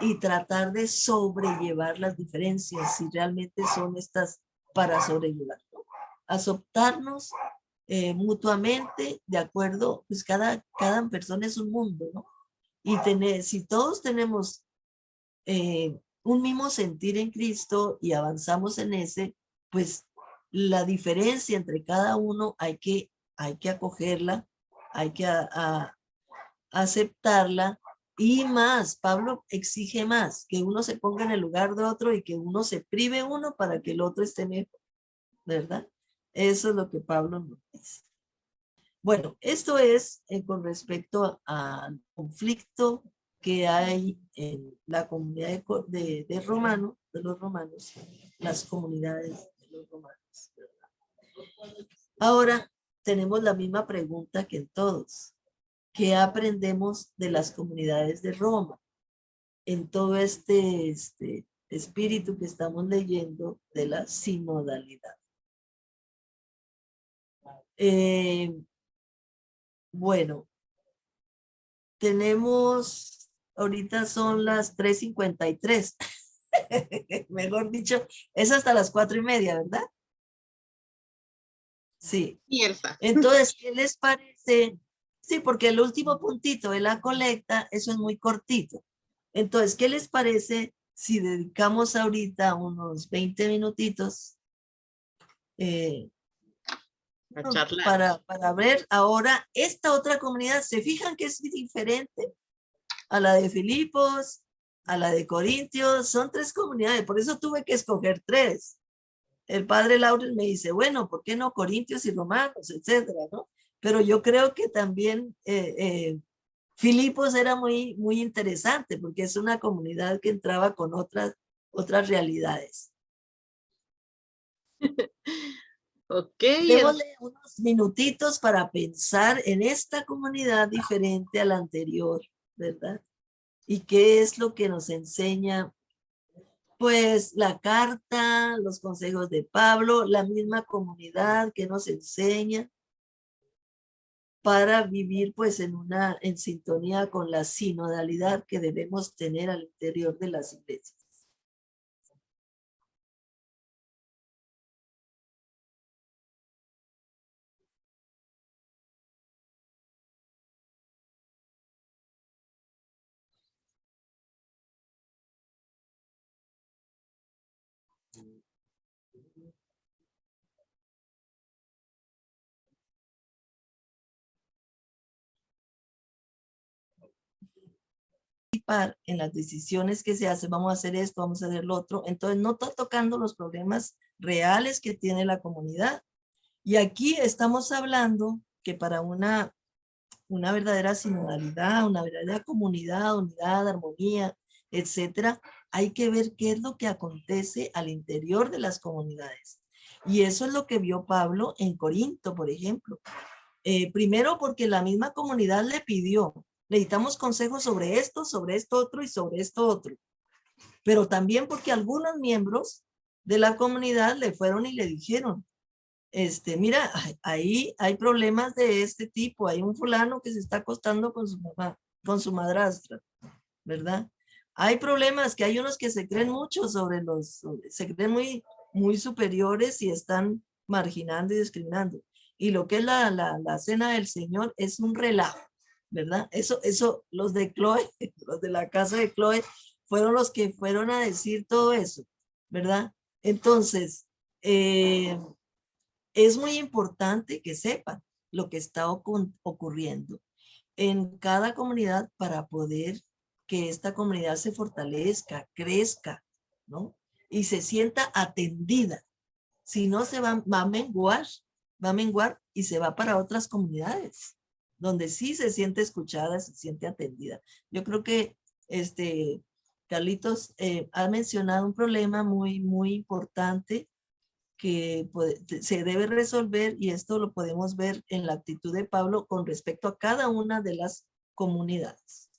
y tratar de sobrellevar las diferencias, si realmente son estas para sobrellevar, ¿no? Aceptarnos mutuamente, de acuerdo, pues cada persona es un mundo, ¿no? Y si todos tenemos un mismo sentir en Cristo y avanzamos en ese, pues la diferencia entre cada uno hay que acogerla, hay que aceptarla. Y más, Pablo exige más, que uno se ponga en el lugar de otro y que uno se prive uno para que el otro esté mejor, ¿verdad? Eso es lo que Pablo nos dice. Bueno, esto es con respecto al conflicto que hay en la comunidad de romanos, de los romanos, las comunidades de los romanos, ¿verdad? Ahora tenemos la misma pregunta que en todos. ¿Qué aprendemos de las comunidades de Roma en todo este espíritu que estamos leyendo de la sinodalidad? Bueno, tenemos, ahorita son las 3:53. Mejor dicho, es hasta las 4:30, ¿verdad? Sí. Cierta. Entonces, ¿qué les parece? Sí, porque el último puntito de la colecta, eso es muy cortito. Entonces, ¿qué les parece si dedicamos ahorita unos 20 minutitos para ver ahora esta otra comunidad? ¿Se fijan que es diferente a la de Filipos, a la de Corintios? Son 3 comunidades, por eso tuve que escoger 3. El padre Laurel me dice, bueno, ¿por qué no Corintios y Romanos, etcétera, ¿no? Pero yo creo que también Filipos era muy, muy interesante porque es una comunidad que entraba con otras realidades. Ok. Démosle unos minutitos para pensar en esta comunidad diferente a la anterior, ¿verdad? ¿Y qué es lo que nos enseña? Pues la carta, los consejos de Pablo, la misma comunidad que nos enseña para vivir pues en sintonía con la sinodalidad que debemos tener al interior de las iglesias. En las decisiones que se hacen, vamos a hacer esto, vamos a hacer lo otro, entonces no está tocando los problemas reales que tiene la comunidad. Y aquí estamos hablando que para una verdadera sinodalidad, una verdadera comunidad, unidad, armonía, etcétera, hay que ver qué es lo que acontece al interior de las comunidades. Y eso es lo que vio Pablo en Corinto, por ejemplo. Primero porque la misma comunidad le pidió, necesitamos consejos sobre esto otro y sobre esto otro. Pero también porque algunos miembros de la comunidad le fueron y le dijeron, mira, ahí hay problemas de este tipo, hay un fulano que se está acostando con su mamá, con su madrastra, ¿verdad? Hay problemas que hay unos que se creen mucho se creen muy, muy superiores y están marginando y discriminando. Y lo que es la cena del Señor es un relajo, ¿verdad? Eso, los de Chloe, los de la casa de Chloe, fueron los que fueron a decir todo eso, ¿verdad? Entonces, es muy importante que sepan lo que está ocurriendo en cada comunidad para poder que esta comunidad se fortalezca, crezca, ¿no? Y se sienta atendida. Si no, va a menguar y se va para otras comunidades, donde sí se siente escuchada, se siente atendida. Yo creo que Carlitos ha mencionado un problema muy, muy importante que se debe resolver, y esto lo podemos ver en la actitud de Pablo con respecto a cada una de las comunidades.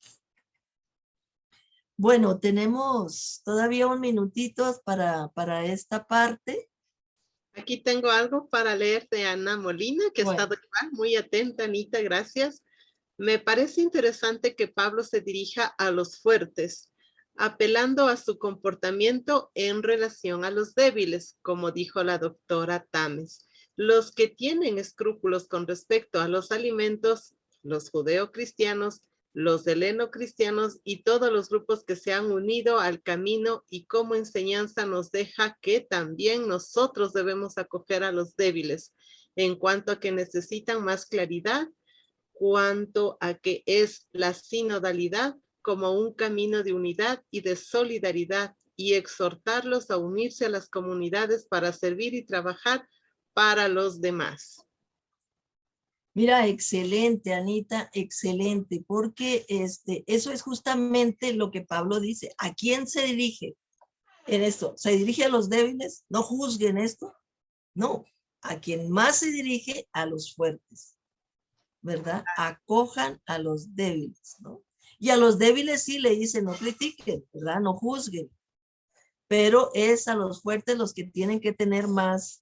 Bueno, tenemos todavía un minutito para esta parte. Aquí tengo algo para leer de Ana Molina, que Bueno. está muy atenta, Anita, gracias. Me parece interesante que Pablo se dirija a los fuertes, apelando a su comportamiento en relación a los débiles, como dijo la doctora Tames. Los que tienen escrúpulos con respecto a los alimentos, los judeocristianos, los heleno-cristianos y todos los grupos que se han unido al camino, y como enseñanza nos deja que también nosotros debemos acoger a los débiles en cuanto a que necesitan más claridad, cuanto a que es la sinodalidad como un camino de unidad y de solidaridad, y exhortarlos a unirse a las comunidades para servir y trabajar para los demás. Mira, excelente, Anita, excelente, porque eso es justamente lo que Pablo dice. ¿A quién se dirige en esto? ¿Se dirige a los débiles? No juzguen esto. No, a quien más se dirige, a los fuertes, ¿verdad? Acojan a los débiles, ¿no? Y a los débiles sí le dice, no critiquen, ¿verdad? No juzguen. Pero es a los fuertes los que tienen que tener más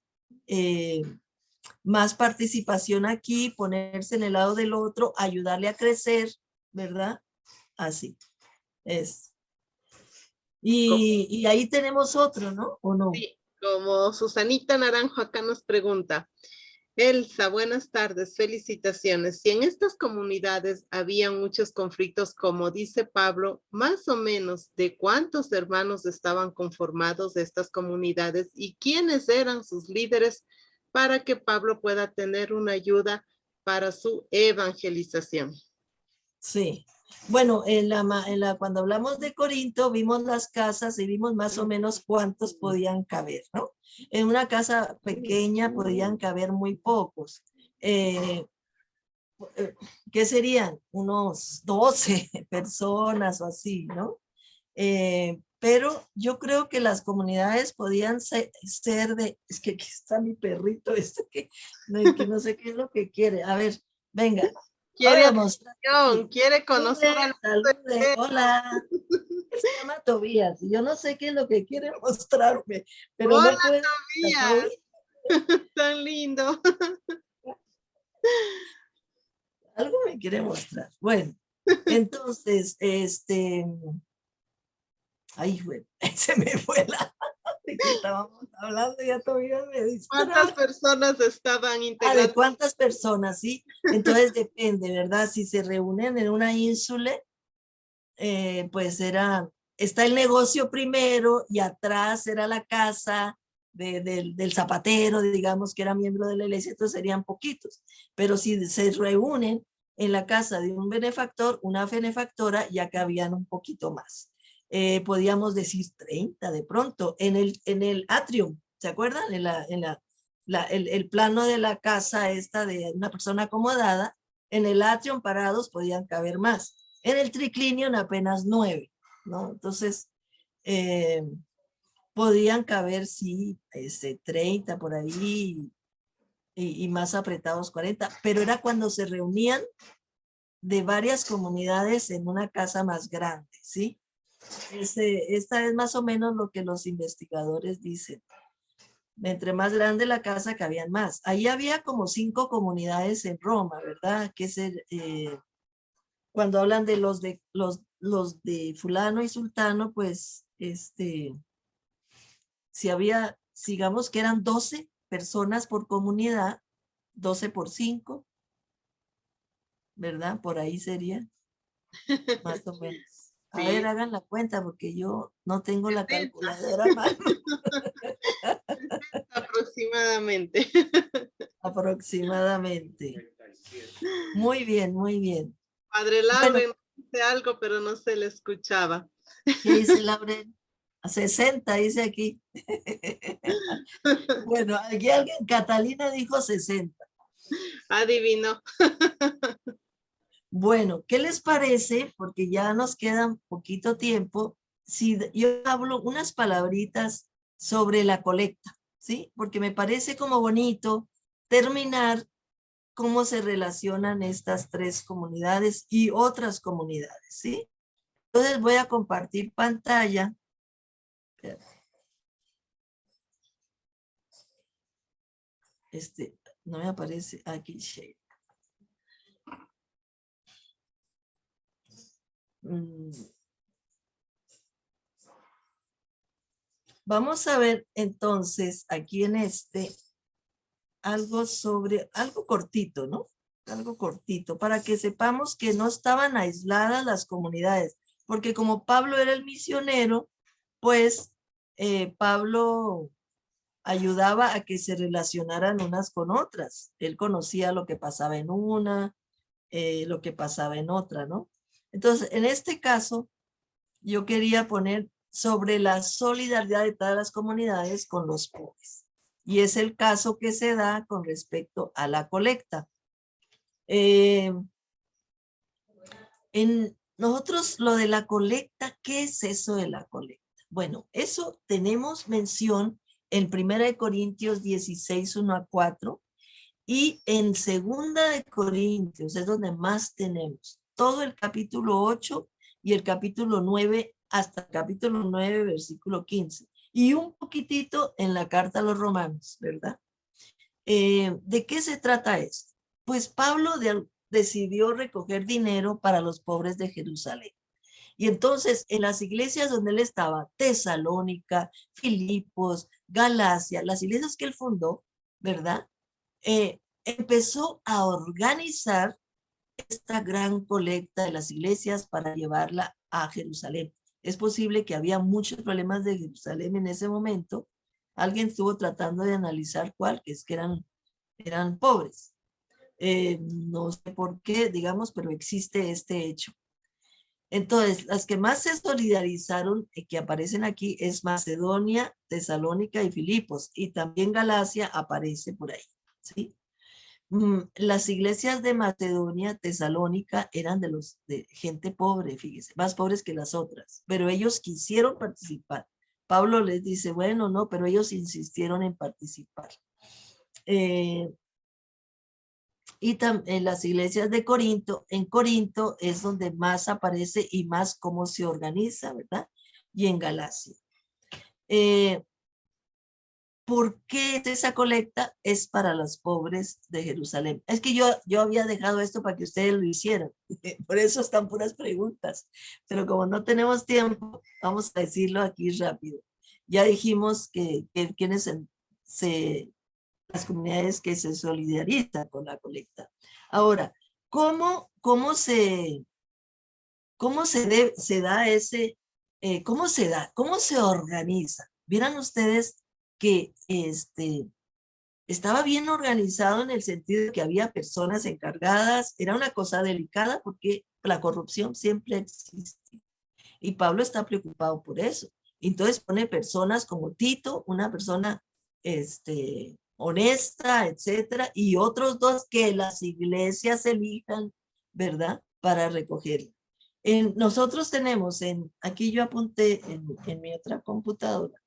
participación aquí, ponerse en el lado del otro, ayudarle a crecer, ¿verdad? Así es. Y ahí tenemos otro, ¿no? ¿O no? Sí, como Susanita Naranjo acá nos pregunta. Elsa, buenas tardes, felicitaciones. Si en estas comunidades había muchos conflictos, como dice Pablo, más o menos de cuántos hermanos estaban conformados estas comunidades y quiénes eran sus líderes para que Pablo pueda tener una ayuda para su evangelización. Sí. Bueno, cuando hablamos de Corinto, vimos las casas y vimos más o menos cuántos podían caber, ¿no? En una casa pequeña podían caber muy pocos. ¿Qué serían? Unos 12 personas o así, ¿no? Pero yo creo que las comunidades podían ser es que aquí está mi perrito, que no sé qué es lo que quiere. A ver, venga. Quiere conocer a salude, hola. Se llama Tobías. Yo no sé qué es lo que quiere mostrarme, pero hola, no puede. Tobías. Tan lindo. Algo me quiere mostrar. Bueno, entonces, ay, güey, se me fue de que estábamos hablando, ya todavía me distrae. ¿Cuántas personas estaban integradas? ¿De cuántas personas? Sí, entonces depende, ¿verdad? Si se reúnen en una ínsula, pues está el negocio primero y atrás era la casa del zapatero, digamos, que era miembro de la iglesia, entonces serían poquitos. Pero si se reúnen en la casa de un benefactor, una benefactora, ya cabían un poquito más. Podíamos decir 30 de pronto, en el atrium, ¿se acuerdan? El plano de la casa esta de una persona acomodada, en el atrium parados podían caber más. En el triclinium apenas 9, ¿no? Entonces, podían caber, sí, 30 por ahí y más apretados 40, pero era cuando se reunían de varias comunidades en una casa más grande, ¿sí? Esta es más o menos lo que los investigadores dicen. Entre más grande la casa, cabían más. Ahí había como 5 comunidades en Roma, ¿verdad? Que es cuando hablan de los de fulano y sultano, pues, si había, digamos que eran 12 personas por comunidad, 12 por 5, ¿verdad? Por ahí sería, más o menos. A Sí. ver, hagan la cuenta porque yo no tengo la calculadora a mano. Aproximadamente. Aproximadamente. Muy bien, muy bien. Padre Bueno, Lauren, dice algo, pero no se le escuchaba. ¿Qué dice Laurel? 60 dice aquí. Bueno, aquí alguien, Catalina dijo 60. Adivino. Bueno, ¿qué les parece? Porque ya nos queda poquito tiempo. Si yo hablo unas palabritas sobre la colecta, ¿sí? Porque me parece como bonito terminar cómo se relacionan estas tres comunidades y otras comunidades, ¿sí? Entonces voy a compartir pantalla. No me aparece aquí, share. Vamos a ver entonces aquí en algo cortito, ¿no? Algo cortito, para que sepamos que no estaban aisladas las comunidades, porque como Pablo era el misionero, pues Pablo ayudaba a que se relacionaran unas con otras. Él conocía lo que pasaba en una, lo que pasaba en otra, ¿no? Entonces, en este caso, yo quería poner sobre la solidaridad de todas las comunidades con los pobres. Y es el caso que se da con respecto a la colecta. En nosotros lo de la colecta, ¿qué es eso de la colecta? Bueno, eso tenemos mención en 1 Corintios 16, 1 a 4 y en 2 Corintios es donde más tenemos. Todo el capítulo 8 y el capítulo 9 hasta el capítulo 9, versículo 15. Y un poquitito en la carta a los romanos, ¿verdad? ¿De qué se trata esto? Pues Pablo decidió recoger dinero para los pobres de Jerusalén. Y entonces en las iglesias donde él estaba, Tesalónica, Filipos, Galacia, las iglesias que él fundó, ¿verdad? Empezó a organizar esta gran colecta de las iglesias para llevarla a Jerusalén. Es posible que había muchos problemas de Jerusalén en ese momento. Alguien estuvo tratando de analizar cuál, que es que eran pobres. No sé por qué, digamos, pero existe este hecho. Entonces, las que más se solidarizaron, que aparecen aquí, es Macedonia, Tesalónica y Filipos, y también Galacia aparece por ahí, ¿sí? Las iglesias de Macedonia, Tesalónica, eran de gente pobre, fíjese, más pobres que las otras, pero ellos quisieron participar. Pablo les dice, bueno, no, pero ellos insistieron en participar. Y también las iglesias de Corinto, en Corinto es donde más aparece y más cómo se organiza, ¿verdad? Y en Galacia. ¿Por qué esa colecta? Es para los pobres de Jerusalén. Es que yo había dejado esto para que ustedes lo hicieran. Por eso están puras preguntas. Pero como no tenemos tiempo, vamos a decirlo aquí rápido. Ya dijimos que quienes las comunidades que se solidarizan con la colecta. Ahora, ¿cómo se da ese, cómo se organiza? Vieran ustedes que estaba bien organizado en el sentido de que había personas encargadas, era una cosa delicada porque la corrupción siempre existe. Y Pablo está preocupado por eso. Entonces pone personas como Tito, una persona honesta, etcétera, y otros dos que las iglesias elijan, ¿verdad? Para recogerla. Nosotros tenemos, aquí yo apunté en mi otra computadora,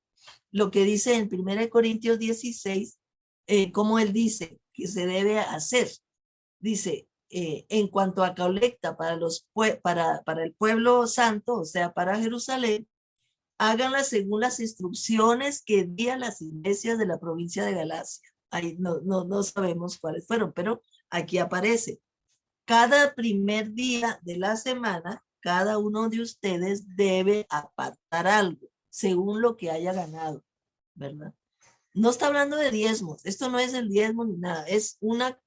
lo que dice en 1 Corintios 16, como él dice que se debe hacer. Dice, en cuanto a colecta para el pueblo santo, o sea, para Jerusalén, háganla según las instrucciones que di a las iglesias de la provincia de Galacia. Ahí no sabemos cuáles fueron, pero aquí aparece. Cada primer día de la semana, cada uno de ustedes debe apartar algo, según lo que haya ganado, ¿verdad? No está hablando de diezmos, esto no es el diezmo ni nada, es una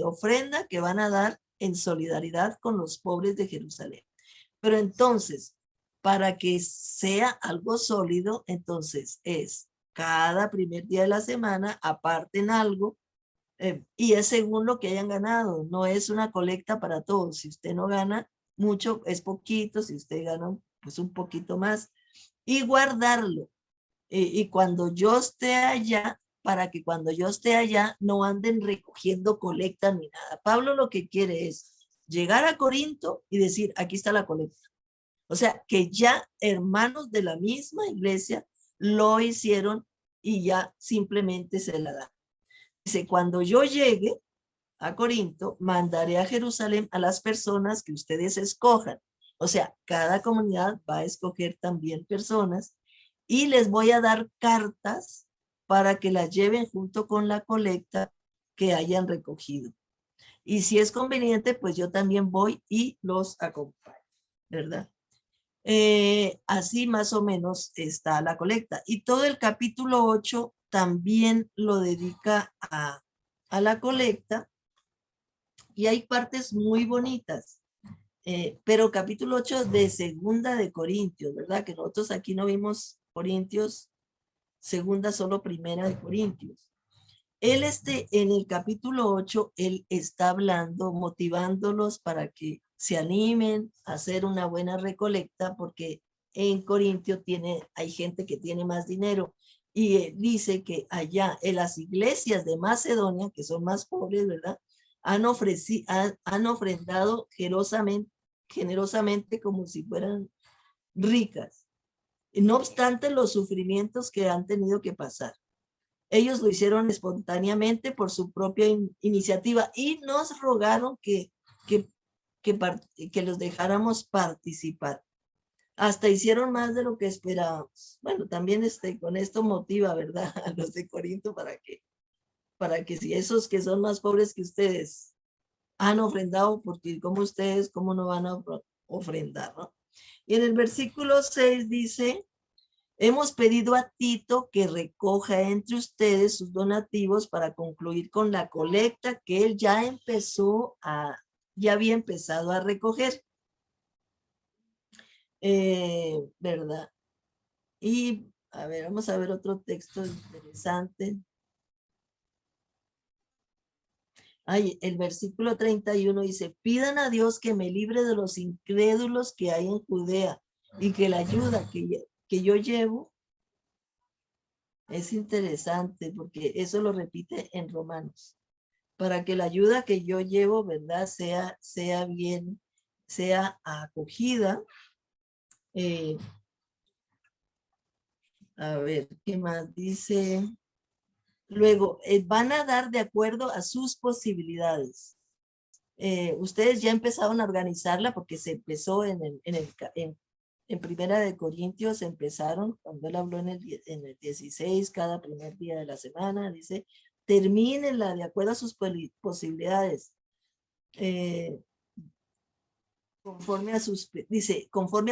ofrenda que van a dar en solidaridad con los pobres de Jerusalén. Pero entonces, para que sea algo sólido, entonces es cada primer día de la semana aparten algo, Y es según lo que hayan ganado, no es una colecta para todos. Si usted no gana mucho, es poquito, si usted gana pues un poquito más, y guardarlo. Y cuando yo esté allá, para que cuando yo esté allá no anden recogiendo colecta ni nada. Pablo lo que quiere es llegar a Corinto y decir, aquí está la colecta. O sea, que ya hermanos de la misma iglesia lo hicieron y ya simplemente se la dan. Dice, cuando yo llegue a Corinto, mandaré a Jerusalén a las personas que ustedes escojan. O sea, cada comunidad va a escoger también personas y les voy a dar cartas para que las lleven junto con la colecta que hayan recogido. Y si es conveniente, pues yo también voy y los acompaño, ¿verdad? Así más o menos está la colecta. Y todo el capítulo 8 también lo dedica a la colecta. Y hay partes muy bonitas. Pero capítulo 8 de Segunda de Corintios, ¿verdad? Que nosotros aquí no vimos Corintios, Segunda, solo Primera de Corintios. Él en el capítulo 8, él está hablando, motivándolos para que se animen a hacer una buena recolecta, porque en Corintio hay gente que tiene más dinero, y dice que allá en las iglesias de Macedonia, que son más pobres, ¿verdad? Han ofrendado generosamente como si fueran ricas, no obstante los sufrimientos que han tenido que pasar. Ellos lo hicieron espontáneamente por su propia iniciativa y nos rogaron que los dejáramos participar. Hasta hicieron más de lo que esperábamos. Bueno, también con esto motiva, ¿verdad? A los de Corinto para que si esos que son más pobres que ustedes han ofrendado, porque como ustedes, ¿cómo no van a ofrendar, no? Y en el versículo 6 dice, hemos pedido a Tito que recoja entre ustedes sus donativos para concluir con la colecta que él ya había empezado a recoger. ¿Verdad? Y, a ver, vamos a ver otro texto interesante. El versículo 31 dice, pidan a Dios que me libre de los incrédulos que hay en Judea y que la ayuda que yo llevo. Es interesante porque eso lo repite en Romanos. Para que la ayuda que yo llevo, ¿verdad? Sea bien, sea acogida. A ver, ¿qué más dice? Luego, van a dar de acuerdo a sus posibilidades. Ustedes ya empezaron a organizarla porque se empezó en Primera de Corintios, empezaron, cuando él habló en el 16, cada primer día de la semana, dice, termínenla de acuerdo a sus posibilidades. Conforme a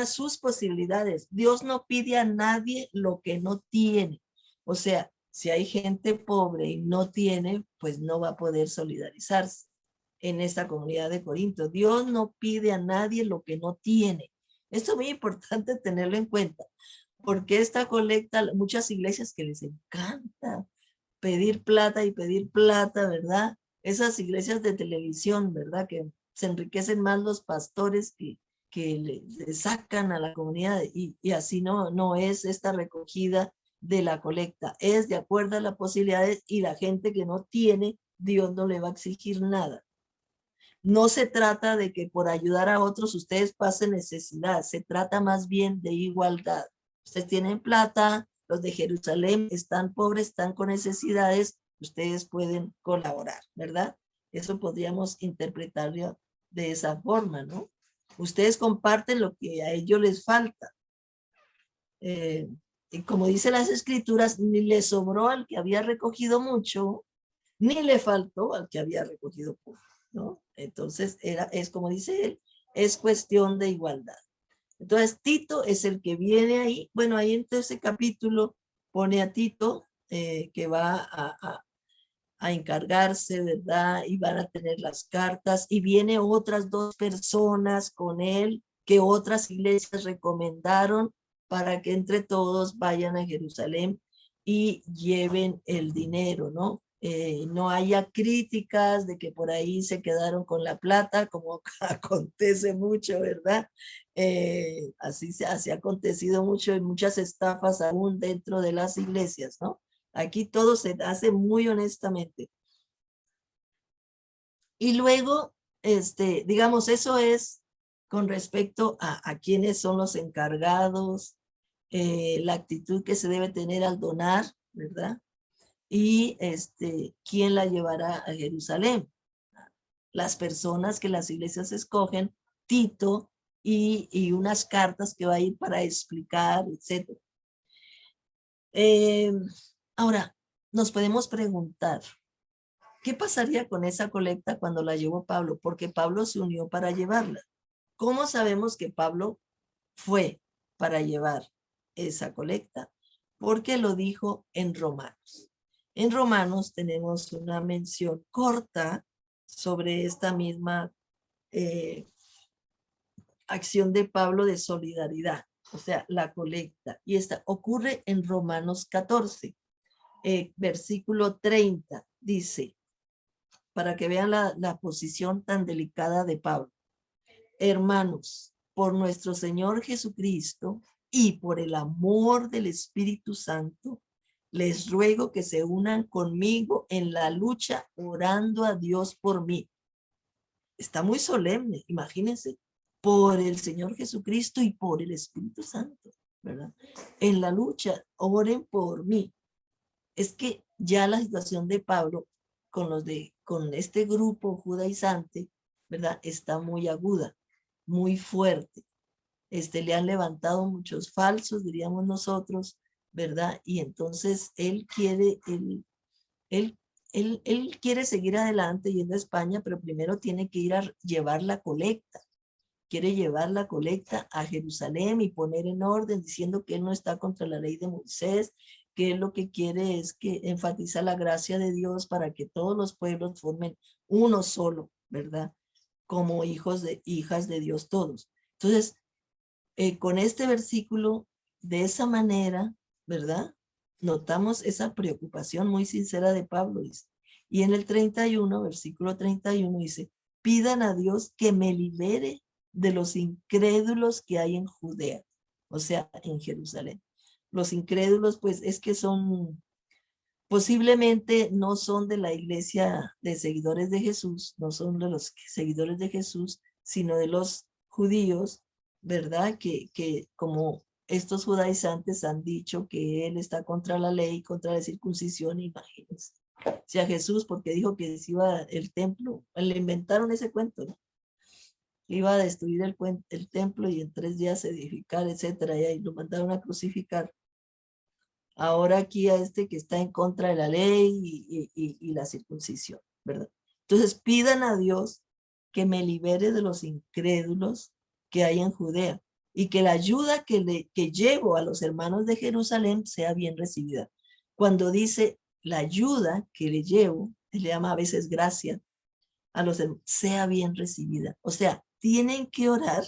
sus posibilidades. Dios no pide a nadie lo que no tiene. O sea, si hay gente pobre y no tiene, pues no va a poder solidarizarse en esta comunidad de Corinto. Dios no pide a nadie lo que no tiene. Esto es muy importante tenerlo en cuenta, porque esta colecta, muchas iglesias que les encanta pedir plata y pedir plata, ¿verdad? Esas iglesias de televisión, ¿verdad? Que se enriquecen más los pastores que le sacan a la comunidad y así no es esta recogida de la colecta. Es de acuerdo a las posibilidades y la gente que no tiene, Dios no le va a exigir nada. No se trata de que por ayudar a otros ustedes pasen necesidad, se trata más bien de igualdad. Ustedes tienen plata, los de Jerusalén están pobres, están con necesidades, ustedes pueden colaborar, ¿verdad? Eso podríamos interpretarlo de esa forma, ¿no? Ustedes comparten lo que a ellos les falta. Y como dice las escrituras, ni le sobró al que había recogido mucho, ni le faltó al que había recogido poco, ¿no? Entonces, es como dice él, es cuestión de igualdad. Entonces, Tito es el que viene ahí. Bueno, ahí en ese capítulo pone a Tito, que va a encargarse, ¿verdad? Y van a tener las cartas. Y viene otras 2 personas con él que otras iglesias recomendaron para que entre todos vayan a Jerusalén y lleven el dinero, ¿no? no haya críticas de que por ahí se quedaron con la plata, como acontece mucho, ¿verdad? Así ha acontecido mucho en muchas estafas aún dentro de las iglesias, ¿no? Aquí todo se hace muy honestamente. Y luego, digamos, eso es con respecto a quiénes son los encargados, la actitud que se debe tener al donar, ¿verdad? Y quién la llevará a Jerusalén. Las personas que las iglesias escogen, Tito y unas cartas que va a ir para explicar, etc. Ahora, nos podemos preguntar, ¿qué pasaría con esa colecta cuando la llevó Pablo? Porque Pablo se unió para llevarla. ¿Cómo sabemos que Pablo fue para llevar esa colecta? Porque lo dijo en Romanos. En Romanos tenemos una mención corta sobre esta misma acción de Pablo de solidaridad, o sea, la colecta. Y esta ocurre en Romanos 14, versículo 30, dice, para que vean la posición tan delicada de Pablo. Hermanos, por nuestro Señor Jesucristo y por el amor del Espíritu Santo, les ruego que se unan conmigo en la lucha orando a Dios por mí. Está muy solemne, imagínense, por el Señor Jesucristo y por el Espíritu Santo, ¿verdad? En la lucha, oren por mí. Es que ya la situación de Pablo con este grupo judaizante, ¿verdad? Está muy aguda, muy fuerte. Le han levantado muchos falsos, diríamos nosotros, ¿verdad? Y entonces él, él quiere seguir adelante yendo a España, pero primero tiene que ir a llevar la colecta. Quiere llevar la colecta a Jerusalén y poner en orden, diciendo que él no está contra la ley de Moisés, que él lo que quiere es que enfatiza la gracia de Dios para que todos los pueblos formen uno solo, ¿verdad? Como hijas de Dios todos. Entonces, con este versículo, de esa manera, ¿verdad? Notamos esa preocupación muy sincera de Pablo. Dice. Y en el 31, versículo 31 dice, pidan a Dios que me libere de los incrédulos que hay en Judea, o sea, en Jerusalén. Los incrédulos, pues, es que posiblemente no son de la iglesia de seguidores de Jesús, no son de los seguidores de Jesús, sino de los judíos, ¿verdad? Que como estos judaizantes han dicho que él está contra la ley, contra la circuncisión, imagínense. O sea, Jesús, porque dijo que se iba el templo, le inventaron ese cuento, ¿no? Iba a destruir el templo y en 3 días edificar, etcétera, y ahí lo mandaron a crucificar. Ahora aquí a que está en contra de la ley y la circuncisión, ¿verdad? Entonces pidan a Dios que me libere de los incrédulos que hay en Judea y que la ayuda que llevo a los hermanos de Jerusalén sea bien recibida. Cuando dice la ayuda que le llevo, le llama a veces gracia, a los sea bien recibida. O sea, tienen que orar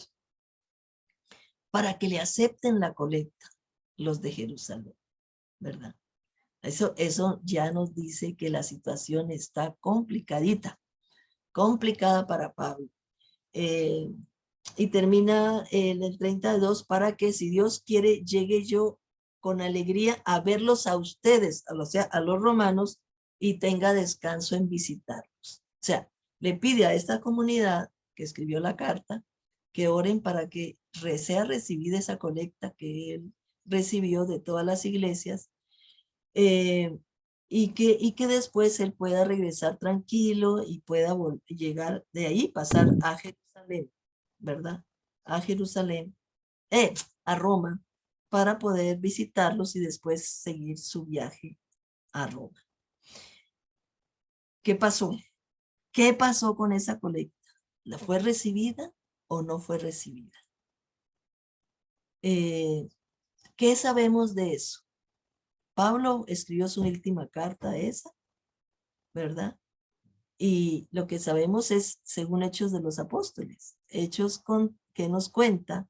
para que le acepten la colecta los de Jerusalén, ¿verdad? Eso ya nos dice que la situación está complicada para Pablo. Y termina en el 32, para que si Dios quiere, llegue yo con alegría a verlos a ustedes, o sea, a los romanos, y tenga descanso en visitarlos. O sea, le pide a esta comunidad que escribió la carta que oren para que sea recibida esa colecta que él recibió de todas las iglesias, y que después él pueda regresar tranquilo y pueda llegar de ahí, pasar a Jerusalén, ¿verdad? A Jerusalén, a Roma, para poder visitarlos y después seguir su viaje a Roma. ¿Qué pasó? ¿Qué pasó con esa colecta? ¿La fue recibida o no fue recibida? ¿Qué sabemos de eso? Pablo escribió su última carta esa, ¿verdad? Y lo que sabemos es según Hechos de los Apóstoles, Hechos que nos cuenta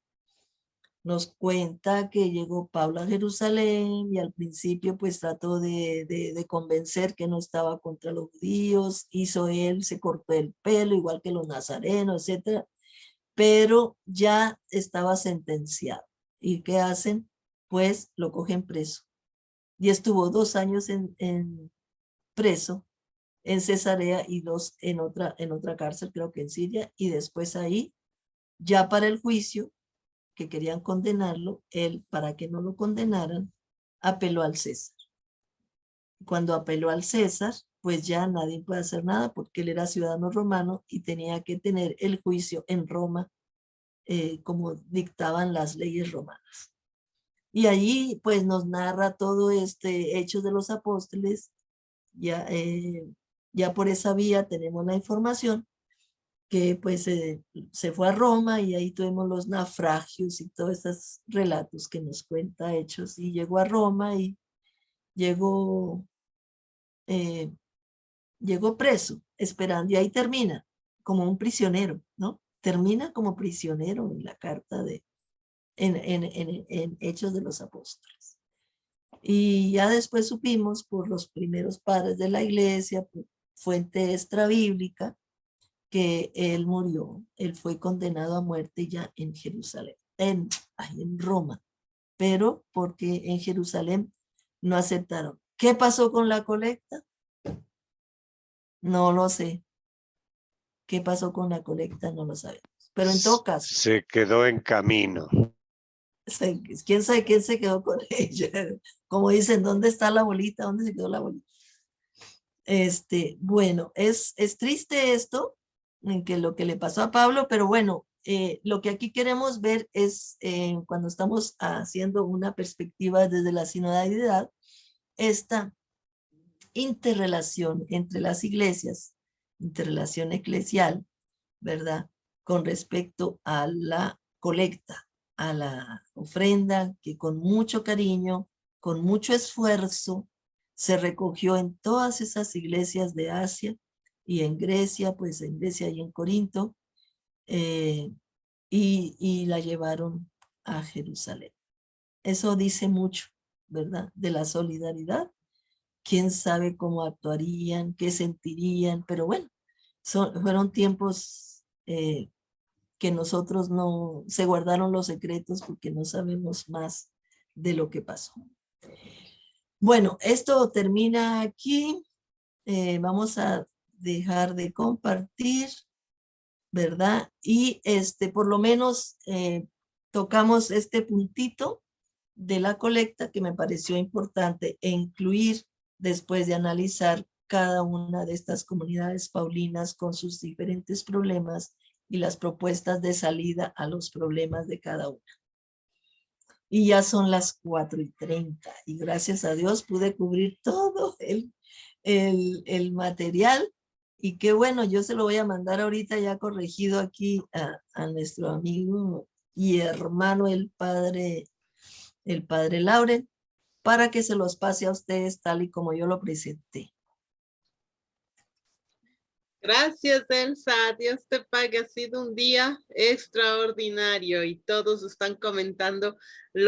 nos cuenta que llegó Pablo a Jerusalén y al principio pues trató de convencer que no estaba contra los judíos, hizo él, se cortó el pelo igual que los nazarenos, etcétera, pero ya estaba sentenciado. ¿Y qué hacen? Pues lo cogen preso. Y estuvo 2 años en preso en Cesarea y 2 en otra cárcel, creo que en Siria, y después ahí, ya para el juicio, que querían condenarlo, él, para que no lo condenaran, apeló al César. Cuando apeló al César, pues ya nadie puede hacer nada porque él era ciudadano romano y tenía que tener el juicio en Roma, como dictaban las leyes romanas. Y allí pues nos narra todo este Hechos de los Apóstoles. Ya, ya por esa vía tenemos la información que pues se fue a Roma y ahí tuvimos los naufragios y todos estos relatos que nos cuenta Hechos, y llegó a Roma y llegó, eh, llegó preso, esperando, y ahí termina como un prisionero, ¿no? Termina como prisionero en la carta en Hechos de los Apóstoles. Y ya después supimos por los primeros padres de la iglesia, por fuente extrabíblica, que él murió, él fue condenado a muerte ya en Jerusalén, en Roma, pero porque en Jerusalén no aceptaron. ¿Qué pasó con la colecta? No lo sé. ¿Qué pasó con la colecta? No lo sabemos. Pero en todo caso, Se quedó en camino. quién sabe quién se quedó con ella. Como dicen, ¿dónde está la bolita? ¿Dónde se quedó la bolita? Bueno, es triste esto, en que lo que le pasó a Pablo, pero bueno, lo que aquí queremos ver es, cuando estamos haciendo una perspectiva desde la sinodalidad, esta interrelación entre las iglesias, interrelación eclesial, ¿verdad? Con respecto a la colecta, a la ofrenda que con mucho cariño, con mucho esfuerzo, se recogió en todas esas iglesias de Asia y en Grecia, pues en Grecia y en Corinto, eh, y la llevaron a Jerusalén. Eso dice mucho, ¿verdad? De la solidaridad. Quién sabe cómo actuarían, qué sentirían, pero bueno, fueron tiempos que nosotros no, se guardaron los secretos porque no sabemos más de lo que pasó. Bueno, esto termina aquí. Vamos a dejar de compartir, ¿verdad? Y por lo menos tocamos este puntito de la colecta que me pareció importante e incluir después de analizar cada una de estas comunidades paulinas con sus diferentes problemas y las propuestas de salida a los problemas de cada una. Y ya son las 4:30 y gracias a Dios pude cubrir todo el material, y qué bueno, yo se lo voy a mandar ahorita ya corregido aquí a nuestro amigo y hermano el padre Lauren, para que se los pase a ustedes tal y como yo lo presenté. Gracias, Elsa. Dios te pague. Ha sido un día extraordinario y todos están comentando lo